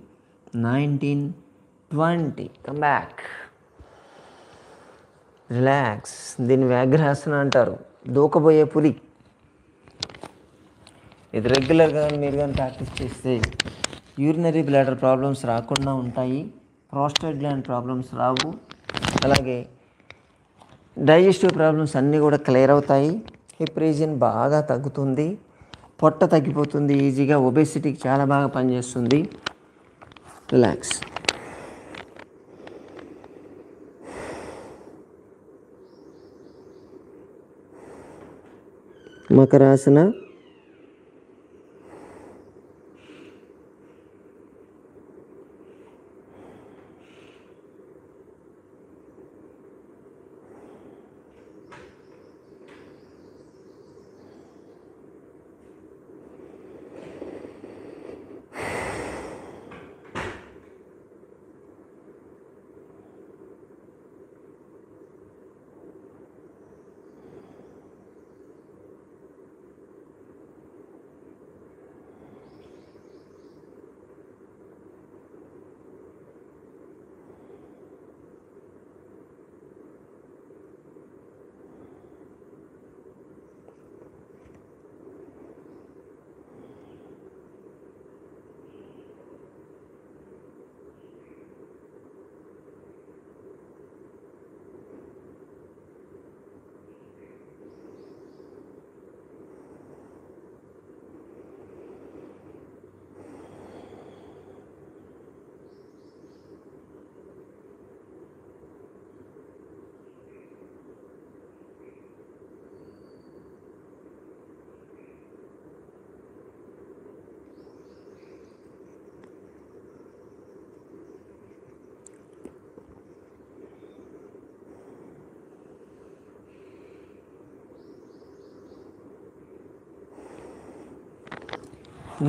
19 20. Come back. Relax. దీన్ని వ్యాఘ్రాసన అంటారు. దూకబోయే పులి. ఇది రెగ్యులర్గా మీరు కానీ ప్రాక్టీస్ చేస్తే యూరినరీ బ్లాడర్ ప్రాబ్లమ్స్ రాకుండా ఉంటాయి. ప్రోస్టేట్ గ్లాండ్ ప్రాబ్లమ్స్ రావు. అలాగే డైజెస్టివ్ ప్రాబ్లమ్స్ అన్నీ కూడా క్లియర్ అవుతాయి. హిప్ రీజియన్ బాగా తగ్గుతుంది. పొట్ట తగ్గిపోతుంది ఈజీగా. ఒబేసిటీకి చాలా బాగా పనిచేస్తుంది. రిలాక్స్. మకరాసన.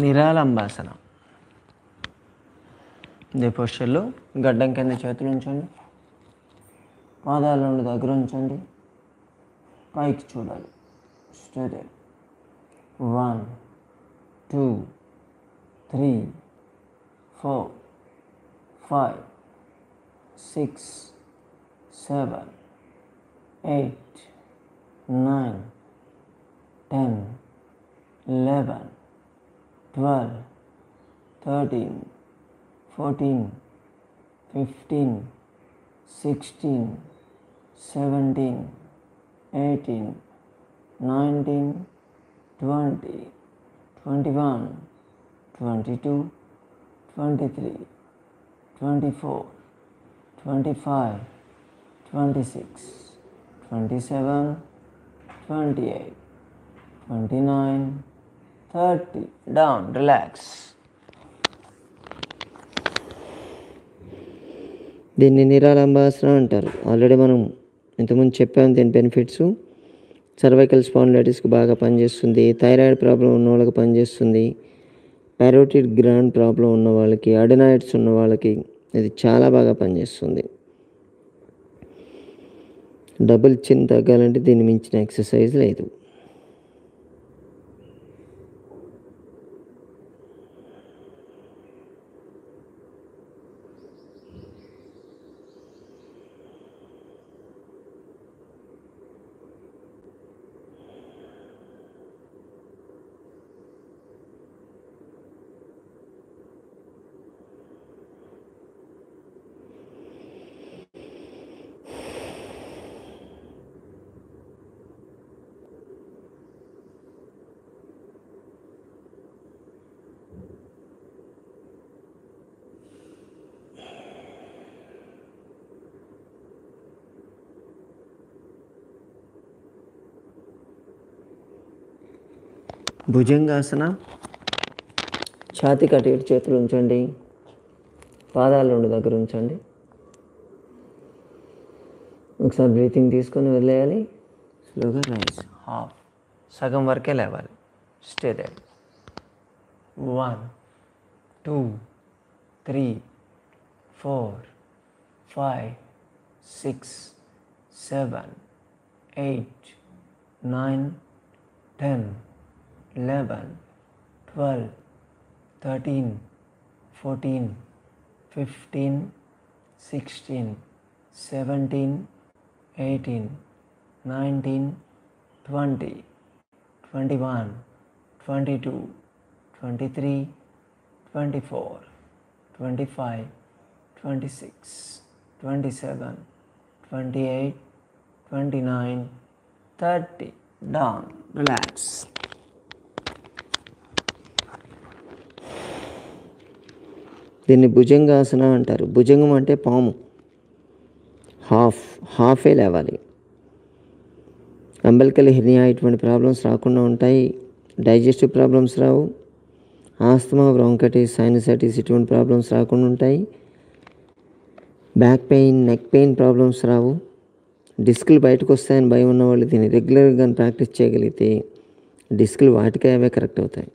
నిరాలంబాసన. ఇదే పొజిషన్లో గడ్డం కింద చేతులు ఉంచండి, పాదాలు రెండు దగ్గర ఉంచండి, పైకి చూడాలి. స్ట్రైట్ 1 2 3 4 5 6 7 8 9 10 11 12 13 14 15 16 17 18 19 20 21 22 23 24 25 26 27 28 29 30. Down, relax. దీన్ని నిరాలంబాసన అంటారు. ఆల్రెడీ మనం ఇంతకుముందు చెప్పాము దీని బెనిఫిట్స్. సర్వైకల్ స్పాండిలైటిస్కి బాగా పనిచేస్తుంది, థైరాయిడ్ ప్రాబ్లం ఉన్న వాళ్ళకి పనిచేస్తుంది, పైరోటిడ్ గ్లాండ్ ప్రాబ్లం ఉన్న వాళ్ళకి, అడెనాయిడ్స్ ఉన్న వాళ్ళకి ఇది చాలా బాగా పనిచేస్తుంది. డబుల్ చిన్ తగ్గాలంటే దీన్ని మించిన ఎక్సర్సైజ్ లేదు. భుజంగాసన. ఛాతీ కట్టి చేతులు ఉంచండి, పాదాలు రెండు దగ్గర ఉంచండి. ఒకసారి బ్రీతింగ్ తీసుకొని వదిలేయాలి. స్లోగా రైజ్. హాఫ్, సగం వరకే లేవాలి. Stay there. 1 2 3 4 5 6 7 8 9 10 11 12 13 14 15 16 17 18 19 20 21 22 23 24 25 26 27 28 29 30. Down, relax. దీన్ని భుజంగాసన అంటారు. భుజంగం అంటే పాము. హాఫే లేవాలి. అంబెలికల్ హెర్నియా ఇటువంటి ప్రాబ్లమ్స్ రాకుండా ఉంటాయి. డైజెస్టివ్ ప్రాబ్లమ్స్ రావు. ఆస్తమా, బ్రాంకైటిస్, సైనసైటిస్ ఇటువంటి ప్రాబ్లమ్స్ రాకుండా ఉంటాయి. Back pain, neck pain problems రావు. డిస్కులు బయటకు వస్తాయని భయం ఉన్నవాళ్ళు దీన్ని రెగ్యులర్గా ప్రాక్టీస్ చేయగలిగితే డిస్కులు వాటికే అవే కరెక్ట్ అవుతాయి.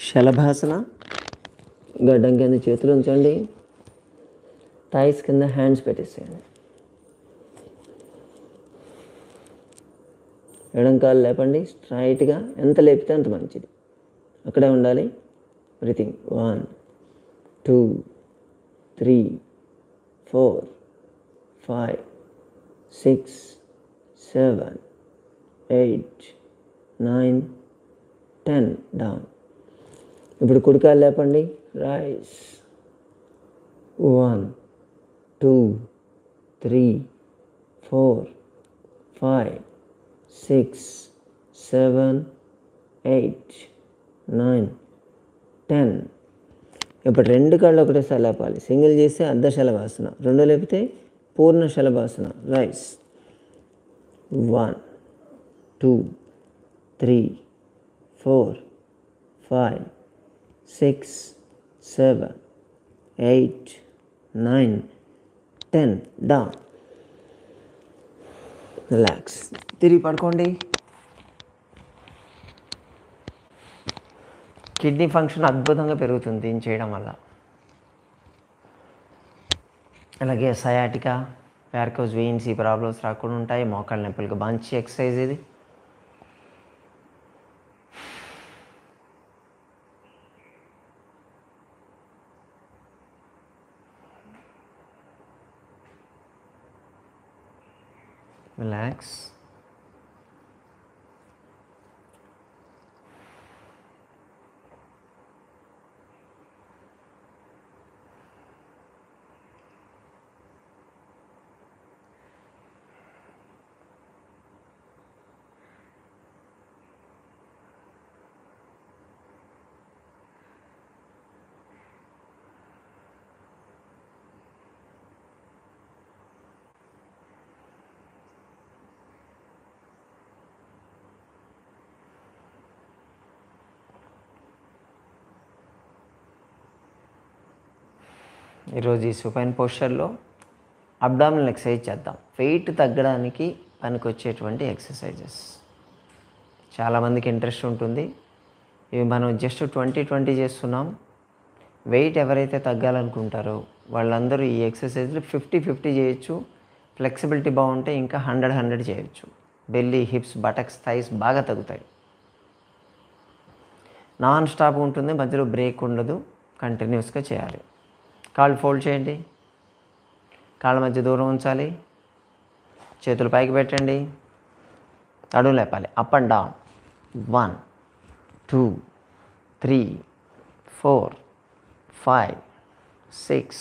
శలభాసన. గడ్డం కింద చేతులు ఉంచండి, థైస్ కింద హ్యాండ్స్ పెట్టేసేయండి. ఎడం కాలు లేపండి స్ట్రైట్గా, ఎంత లేపితే అంత మంచిది. అక్కడే ఉండాలి. బ్రీతింగ్. 1 2 3 4 5 6 7 8 9 10 డౌన్. ఇప్పుడు కుడికాలు లేపండి. రైస్. 1 2 3 4 5 6 7 8 9 10. ఇప్పుడు రెండు కాళ్ళు ఒకటేసారి లేపాలి. సింగిల్ చేస్తే అర్ధ శలభాసన, రెండు లేపితే పూర్ణ శలభాసన. రైస్. 1 2 3 4 5 6 7 8 9 10 డౌన్. రిలాక్స్. తిరిగి పడుకోండి. కిడ్నీ ఫంక్షన్ అద్భుతంగా పెరుగుతుంది దీన్ని చేయడం వల్ల. అలాగే సయాటికా, వ్యారికోజ్ వెయిన్స్ ఈ ప్రాబ్లమ్స్ రాకుండా ఉంటాయి. మోకాళ్ళ నొప్పులకు మంచి ఎక్సర్సైజ్ ఇది. రిలాక్స్. ఈరోజు ఈ సుపైన్ పోస్చర్లో అబ్డామినల్ ఎక్సర్సైజ్ చేద్దాం. వెయిట్ తగ్గడానికి పనికొచ్చేటువంటి ఎక్సర్సైజెస్. చాలామందికి ఇంట్రెస్ట్ ఉంటుంది. ఇవి మనం జస్ట్ 20 చేస్తున్నాం. వెయిట్ ఎవరైతే తగ్గాలనుకుంటారో వాళ్ళందరూ ఈ ఎక్సర్సైజ్లు 50 చేయొచ్చు. ఫ్లెక్సిబిలిటీ బాగుంటే ఇంకా 100 చేయొచ్చు. బెల్లీ, హిప్స్, బటక్స్, థైస్ బాగా తగ్గుతాయి. నాన్ స్టాప్ ఉంటుంది, మధ్యలో బ్రేక్ ఉండదు. కంటిన్యూస్గా చేయాలి. కాళ్ళు ఫోల్డ్ చేయండి. కాళ్ళ మధ్య దూరం ఉంచాలి. చేతులు పైకి పెట్టండి. నడుము లేపాలి. Up and down. 1 2 3 4 5 6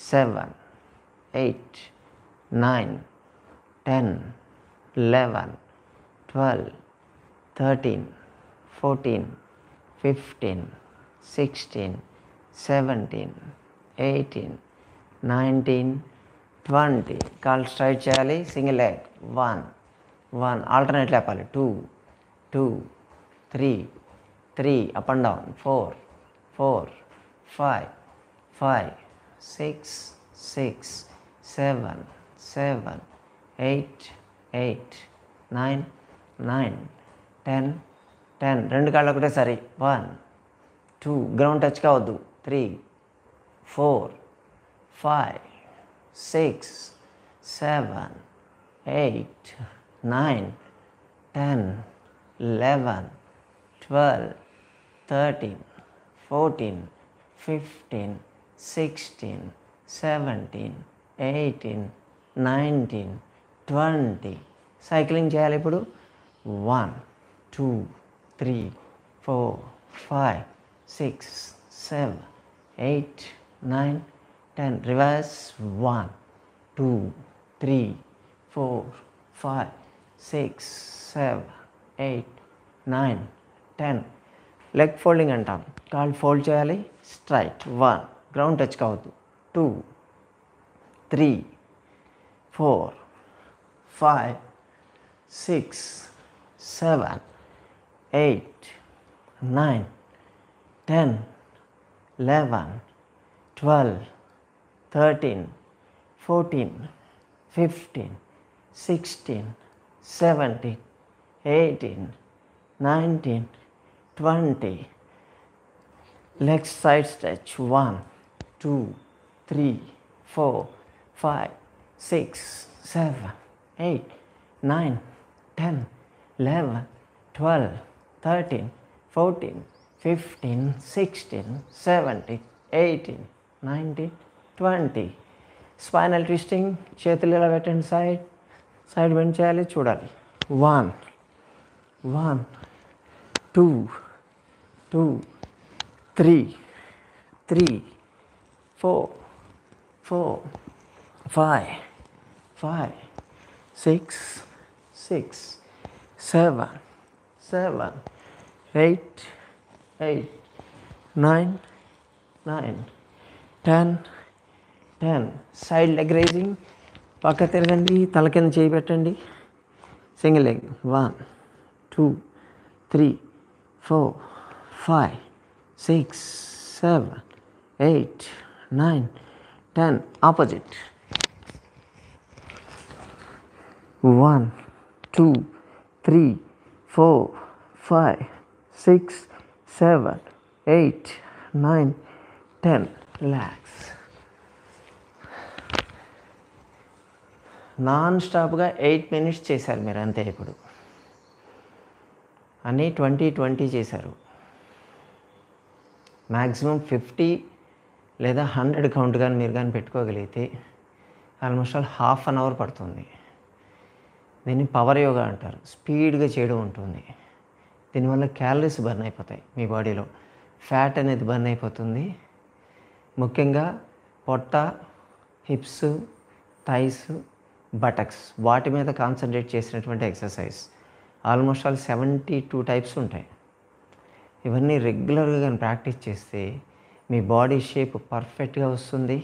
7 8 9 10 11 12 13 14 15 16 17 18 19 20. కాళ్ళు స్ట్రైట్ చేయాలి. Single leg. 1 1 ఆల్టర్నేట్ లేపాలి. 2 2 3 3 అప్ అండ్ డౌన్. 4 4 5 5 6 6 7 7 8 8 9 9 10 10. రెండు కాళ్ళు ఒకటేసారి. 1 2 గ్రౌండ్ టచ్ కావద్దు. 3 4 5 6 7 8 9 10 11 12 13 14 15 16 17 18 19 20. సైక్లింగ్ చేయాలి ఇప్పుడు. 1 2 3 4 5 6 7 8 9 10. రివర్స్. 1 2 3 4 5 6 7 8 9 10. లెగ్ ఫోల్డింగ్ అంటాం. కాళ్ళు ఫోల్డ్ చేయాలి. స్ట్రైట్. 1 గ్రౌండ్ టచ్ కావద్దు. 2 3 4 5 6 7 8 9 10 11 12 13 14 15 16 17 18 19 20. Legs side stretch. 1 2 3 4 5 6 7 8 9 10 11 12 13 14 15 16 17 18 19 20. Spinal twisting. చేతులు ఇలా పెట్టండి. సైడ్ బెండ్ చేయాలి. చూడాలి. 1 1 2, 2, 3, 3, 4, 4, 5, 5, 6, 6, 7, 7, 8, 8, 9, 9, 10, 10. Side leg raising. పక్క తిరగండి, తల కింద చేయి పెట్టండి. Single leg. 1, 2, 3, 4, 5, 6, 7, 8, 9, 10. ఆపోజిట్. 1, 2, 3, 4, 5, 6, 7, 8, 9, 10. రిలాక్స్. నాన్ స్టాప్గా 8 minutes చేశారు మీరు అంతే. ఇప్పుడు అన్నీ 20 చేశారు. మ్యాక్సిమం 50 లేదా 100 కౌంట్ కానీ మీరు కానీ పెట్టుకోగలిగితే ఆల్మోస్ట్ ఆల్ ½ an hour పడుతుంది. దీన్ని పవర్ యోగా అంటారు. స్పీడ్గా చేయడం ఉంటుంది. దీనివల్ల క్యాలరీస్ బర్న్ అయిపోతాయి మీ బాడీలో. ఫ్యాట్ అనేది బర్న్ అయిపోతుంది. ముఖ్యంగా పొట్ట, హిప్స్, థైస్, బటక్స్ వాటి మీద కాన్సన్ట్రేట్ చేసినటువంటి ఎక్సర్సైజ్. ఆల్మోస్ట్ ఆల్ 72 types ఉంటాయి. ఇవన్నీ రెగ్యులర్గా కానీ ప్రాక్టీస్ చేస్తే మీ బాడీ షేప్ పర్ఫెక్ట్గా వస్తుంది.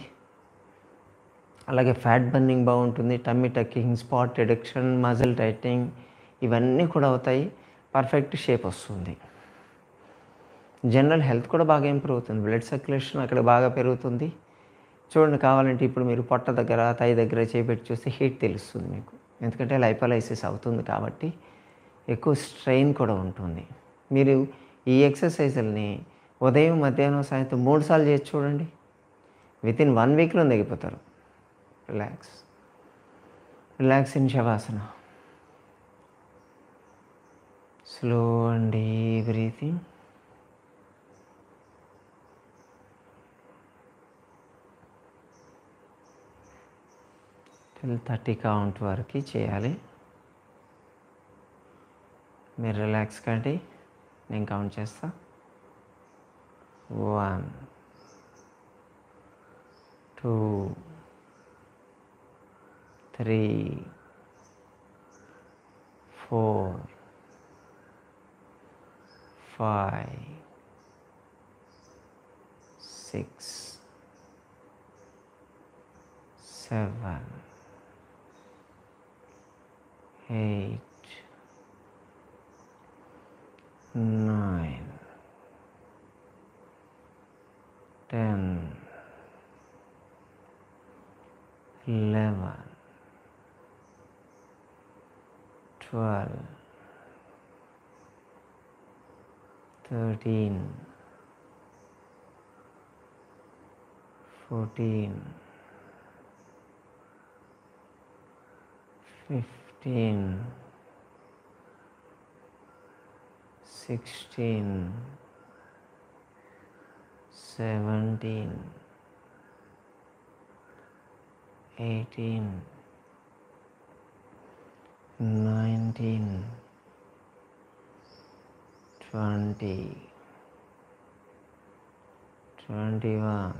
అలాగే ఫ్యాట్ బర్నింగ్ బాగుంటుంది. Tummy tucking, spot reduction, muscle tightening ఇవన్నీ కూడా అవుతాయి. పర్ఫెక్ట్ షేప్ వస్తుంది. జనరల్ హెల్త్ కూడా బాగా ఇంప్రూవ్ అవుతుంది. బ్లడ్ సర్క్యులేషన్ అక్కడ బాగా పెరుగుతుంది. చూడండి, కావాలంటే ఇప్పుడు మీరు పొట్ట దగ్గర, తై దగ్గర చేపెట్టి చూస్తే హీట్ తెలుస్తుంది మీకు. ఎందుకంటే లైపోలైసిస్ అవుతుంది కాబట్టి ఎక్కువ స్ట్రెయిన్ కూడా ఉంటుంది. మీరు ఈ ఎక్సర్సైజుల్ని ఉదయం, మధ్యాహ్నం, సాయంత్రం 3 సార్లు చేసి చూడండి. వితిన్ 1 weekలో తగ్గిపోతారు. రిలాక్స్. రిలాక్స్ ఇన్ శవాసన. Slow and deep breathing. till 30 count వరకు చేయాలి. మీరు రిలాక్స్ కండి. నేను కౌంట్ చేస్తా. 1, 2, 3, 4, 5, 6, 7, 8, 9, 10, 11, 12, 13, 14, 15, 16, 17, 18, 19, 20, 21,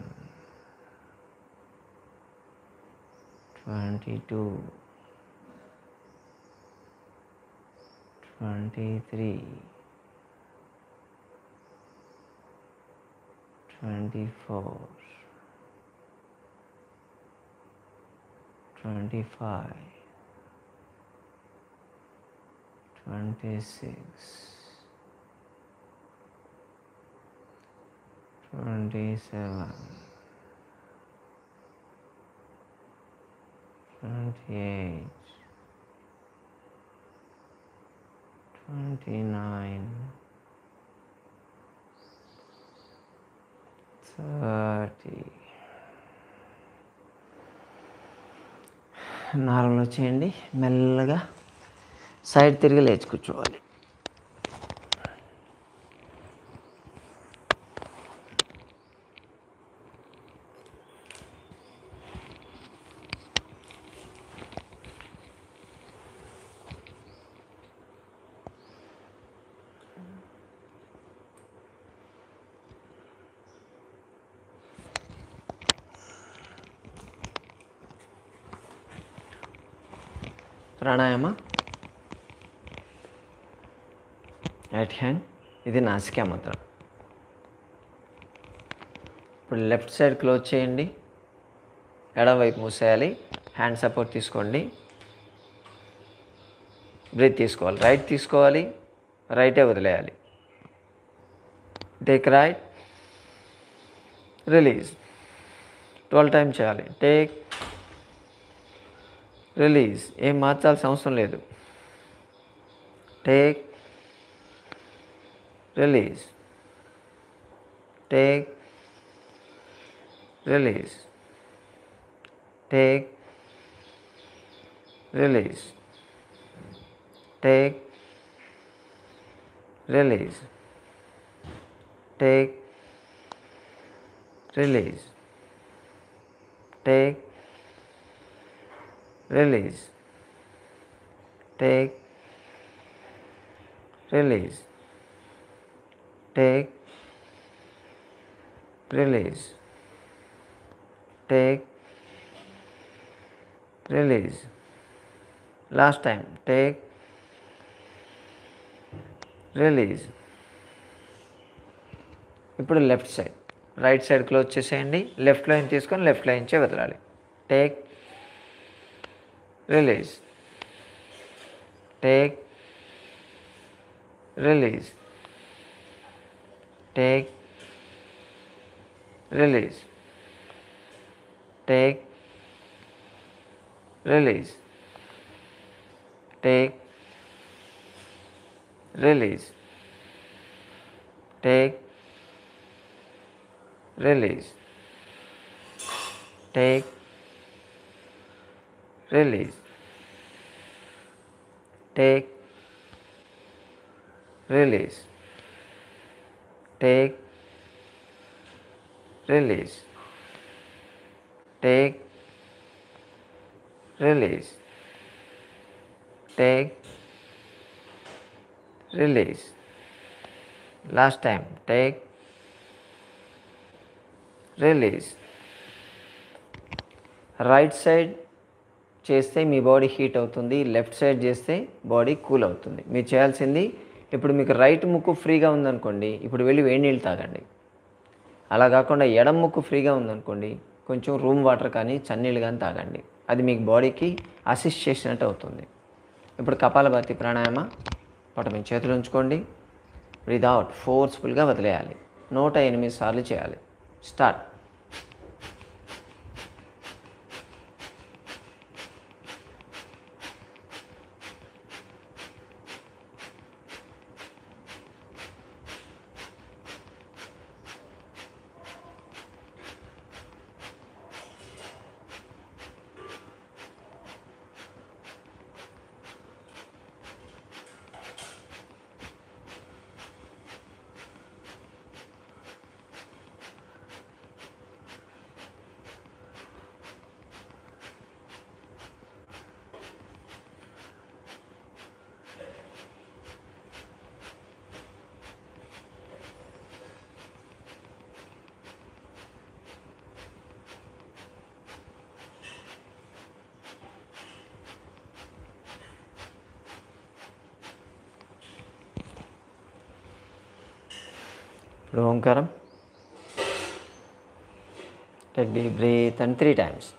22, 23, 24, 25, 26, 27, 28, 29, 30. నార్మల్ వచ్చేయండి. మెల్లగా సైడ్ తిరిగి లేచి కూర్చోవాలి. ప్రాణాయామ. రైట్ హ్యాండ్, ఇది నాసికా ముద్ర. ఇప్పుడు లెఫ్ట్ సైడ్ క్లోజ్ చేయండి, ఎడమవైపు మూసేయాలి. హ్యాండ్ సపోర్ట్ తీసుకోండి. బ్రీత్ తీసుకోవాలి, రైట్ తీసుకోవాలి, రైటే వదిలేయాలి. Take right, release. 12 టైమ్స్ చేయాలి. Take, release. ఏం మార్చాల్సిన అవసరం లేదు. Take, release, take, release, take, release, take, release, take, release, take, release, take, release, take, release, take, release. Last time. Take, release. ఇప్పుడు left side. Right side close చేసేయండి. Left line తీసుకొని left line నుంచే వదలాలి. Take, release, take, release, take, release, take, release, take, release, take, release, take, release, take, release, take, release, take, release, take, release. Last time. Take, release. Right side చేస్తే మీ body heat అవుతుంది, left side చేస్తే body cool అవుతుంది. మీరు చేయాల్సింది, ఇప్పుడు మీకు right ముక్కు ఫ్రీగా ఉందనుకోండి, ఇప్పుడు వెళ్ళి వేడి నీళ్ళు తాగండి. అలా కాకుండా ఎడమ ముక్కు ఫ్రీగా ఉందనుకోండి, కొంచెం రూమ్ వాటర్ కానీ చన్నీళ్ళు కానీ తాగండి. అది మీకు బాడీకి అసిస్ట్ చేసినట్టు అవుతుంది. ఇప్పుడు కపాలభాతి ప్రాణాయామ. మీ చేతులు ఉంచుకోండి. బ్రీత్ అవుట్, ఫోర్స్ఫుల్గా వదిలేయాలి. 108 సార్లు చేయాలి. స్టార్ట్. ఇప్పుడు ఓంకారం. Take deep breath and 3 times.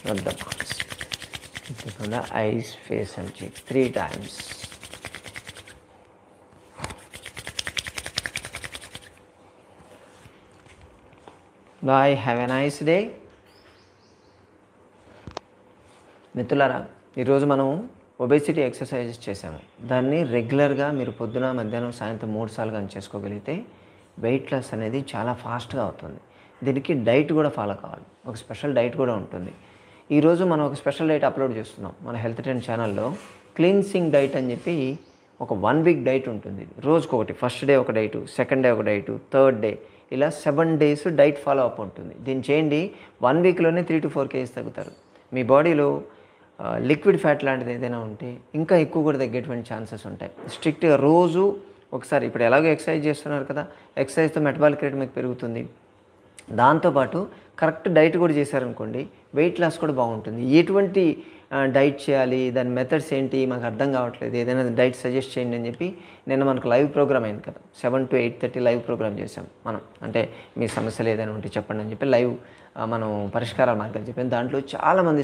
Rub the palms. On the eyes, face and cheeks 3 times. Bye. Have a nice day. మిత్రులారా, ఈరోజు మనం ఒబేసిటీ ఎక్సర్సైజెస్ చేసాము. దాన్ని రెగ్యులర్గా మీరు పొద్దున, మధ్యాహ్నం, సాయంత్రం 3 సార్లు కానీ చేసుకోగలిగితే వెయిట్ లాస్ అనేది చాలా ఫాస్ట్గా అవుతుంది. దీనికి డైట్ కూడా ఫాలో కావాలి. ఒక స్పెషల్ డైట్ కూడా ఉంటుంది. ఈరోజు మనం ఒక స్పెషల్ డైట్ అప్లోడ్ చేస్తున్నాం మన హెల్త్ ట్రెండ్ ఛానల్లో. క్లీన్సింగ్ డైట్ అని చెప్పి ఒక 1 వీక్ డైట్ ఉంటుంది. రోజుకొకటి, ఫస్ట్ డే ఒక డైటు, సెకండ్ డే ఒక డైటు, థర్డ్ డే, ఇలా 7 డేస్ డైట్ ఫాలో అప్ ఉంటుంది. దీన్ని చేయండి, 1 వీక్లోనే 3 to 4 kgs తగ్గుతారు. మీ బాడీలో లిక్విడ్ ఫ్యాట్ లాంటిది ఏదైనా ఉంటే ఇంకా ఎక్కువ కూడా తగ్గేటువంటి ఛాన్సెస్ ఉంటాయి. స్ట్రిక్ట్గా రోజు ఒకసారి, ఇప్పుడు ఎలాగో ఎక్సర్సైజ్ చేస్తున్నారు కదా, ఎక్సర్సైజ్తో మెటబాలిక్ రేట్ మీకు పెరుగుతుంది. దాంతోపాటు కరెక్ట్ డైట్ కూడా చేశారనుకోండి, వెయిట్ లాస్ కూడా బాగుంటుంది. ఎటువంటి డైట్ చేయాలి, దాని మెథడ్స్ ఏంటి మాకు అర్థం కావట్లేదు, ఏదైనా డైట్ సజెస్ట్ చేయండి అని చెప్పి నిన్న మనకు లైవ్ ప్రోగ్రామ్ అయింది కదా, 7 to 8:30 లైవ్ ప్రోగ్రామ్ చేసాం మనం. అంటే మీ సమస్యలు ఏదైనా ఉంటే చెప్పండి అని చెప్పి లైవ్ మనం పరిష్కారాల మార్గాలు చెప్పాను. దాంట్లో చాలామంది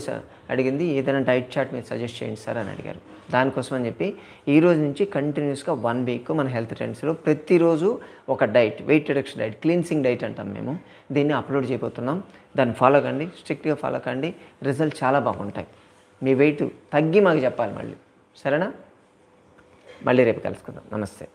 అడిగింది ఏదైనా డైట్ చార్ట్ మీరు సజెస్ట్ చేయండి సార్ అని అడిగారు. దానికోసం అని చెప్పి ఈ రోజు నుంచి కంటిన్యూస్గా 1 వీక్ మన హెల్త్ ట్రెండ్స్లో ప్రతిరోజు ఒక diet, weight reduction diet, cleansing diet అంటాం మేము, దీన్ని అప్లోడ్ చేయబోతున్నాం. దాన్ని ఫాలో కండి, స్ట్రిక్ట్గా ఫాలో కండి, రిజల్ట్ చాలా బాగుంటాయి. మీ వెయిట్ తగ్గి మాకు చెప్పాలి మళ్ళీ, సరేనా? మళ్ళీ రేపు కలుసుకుందాం. నమస్తే.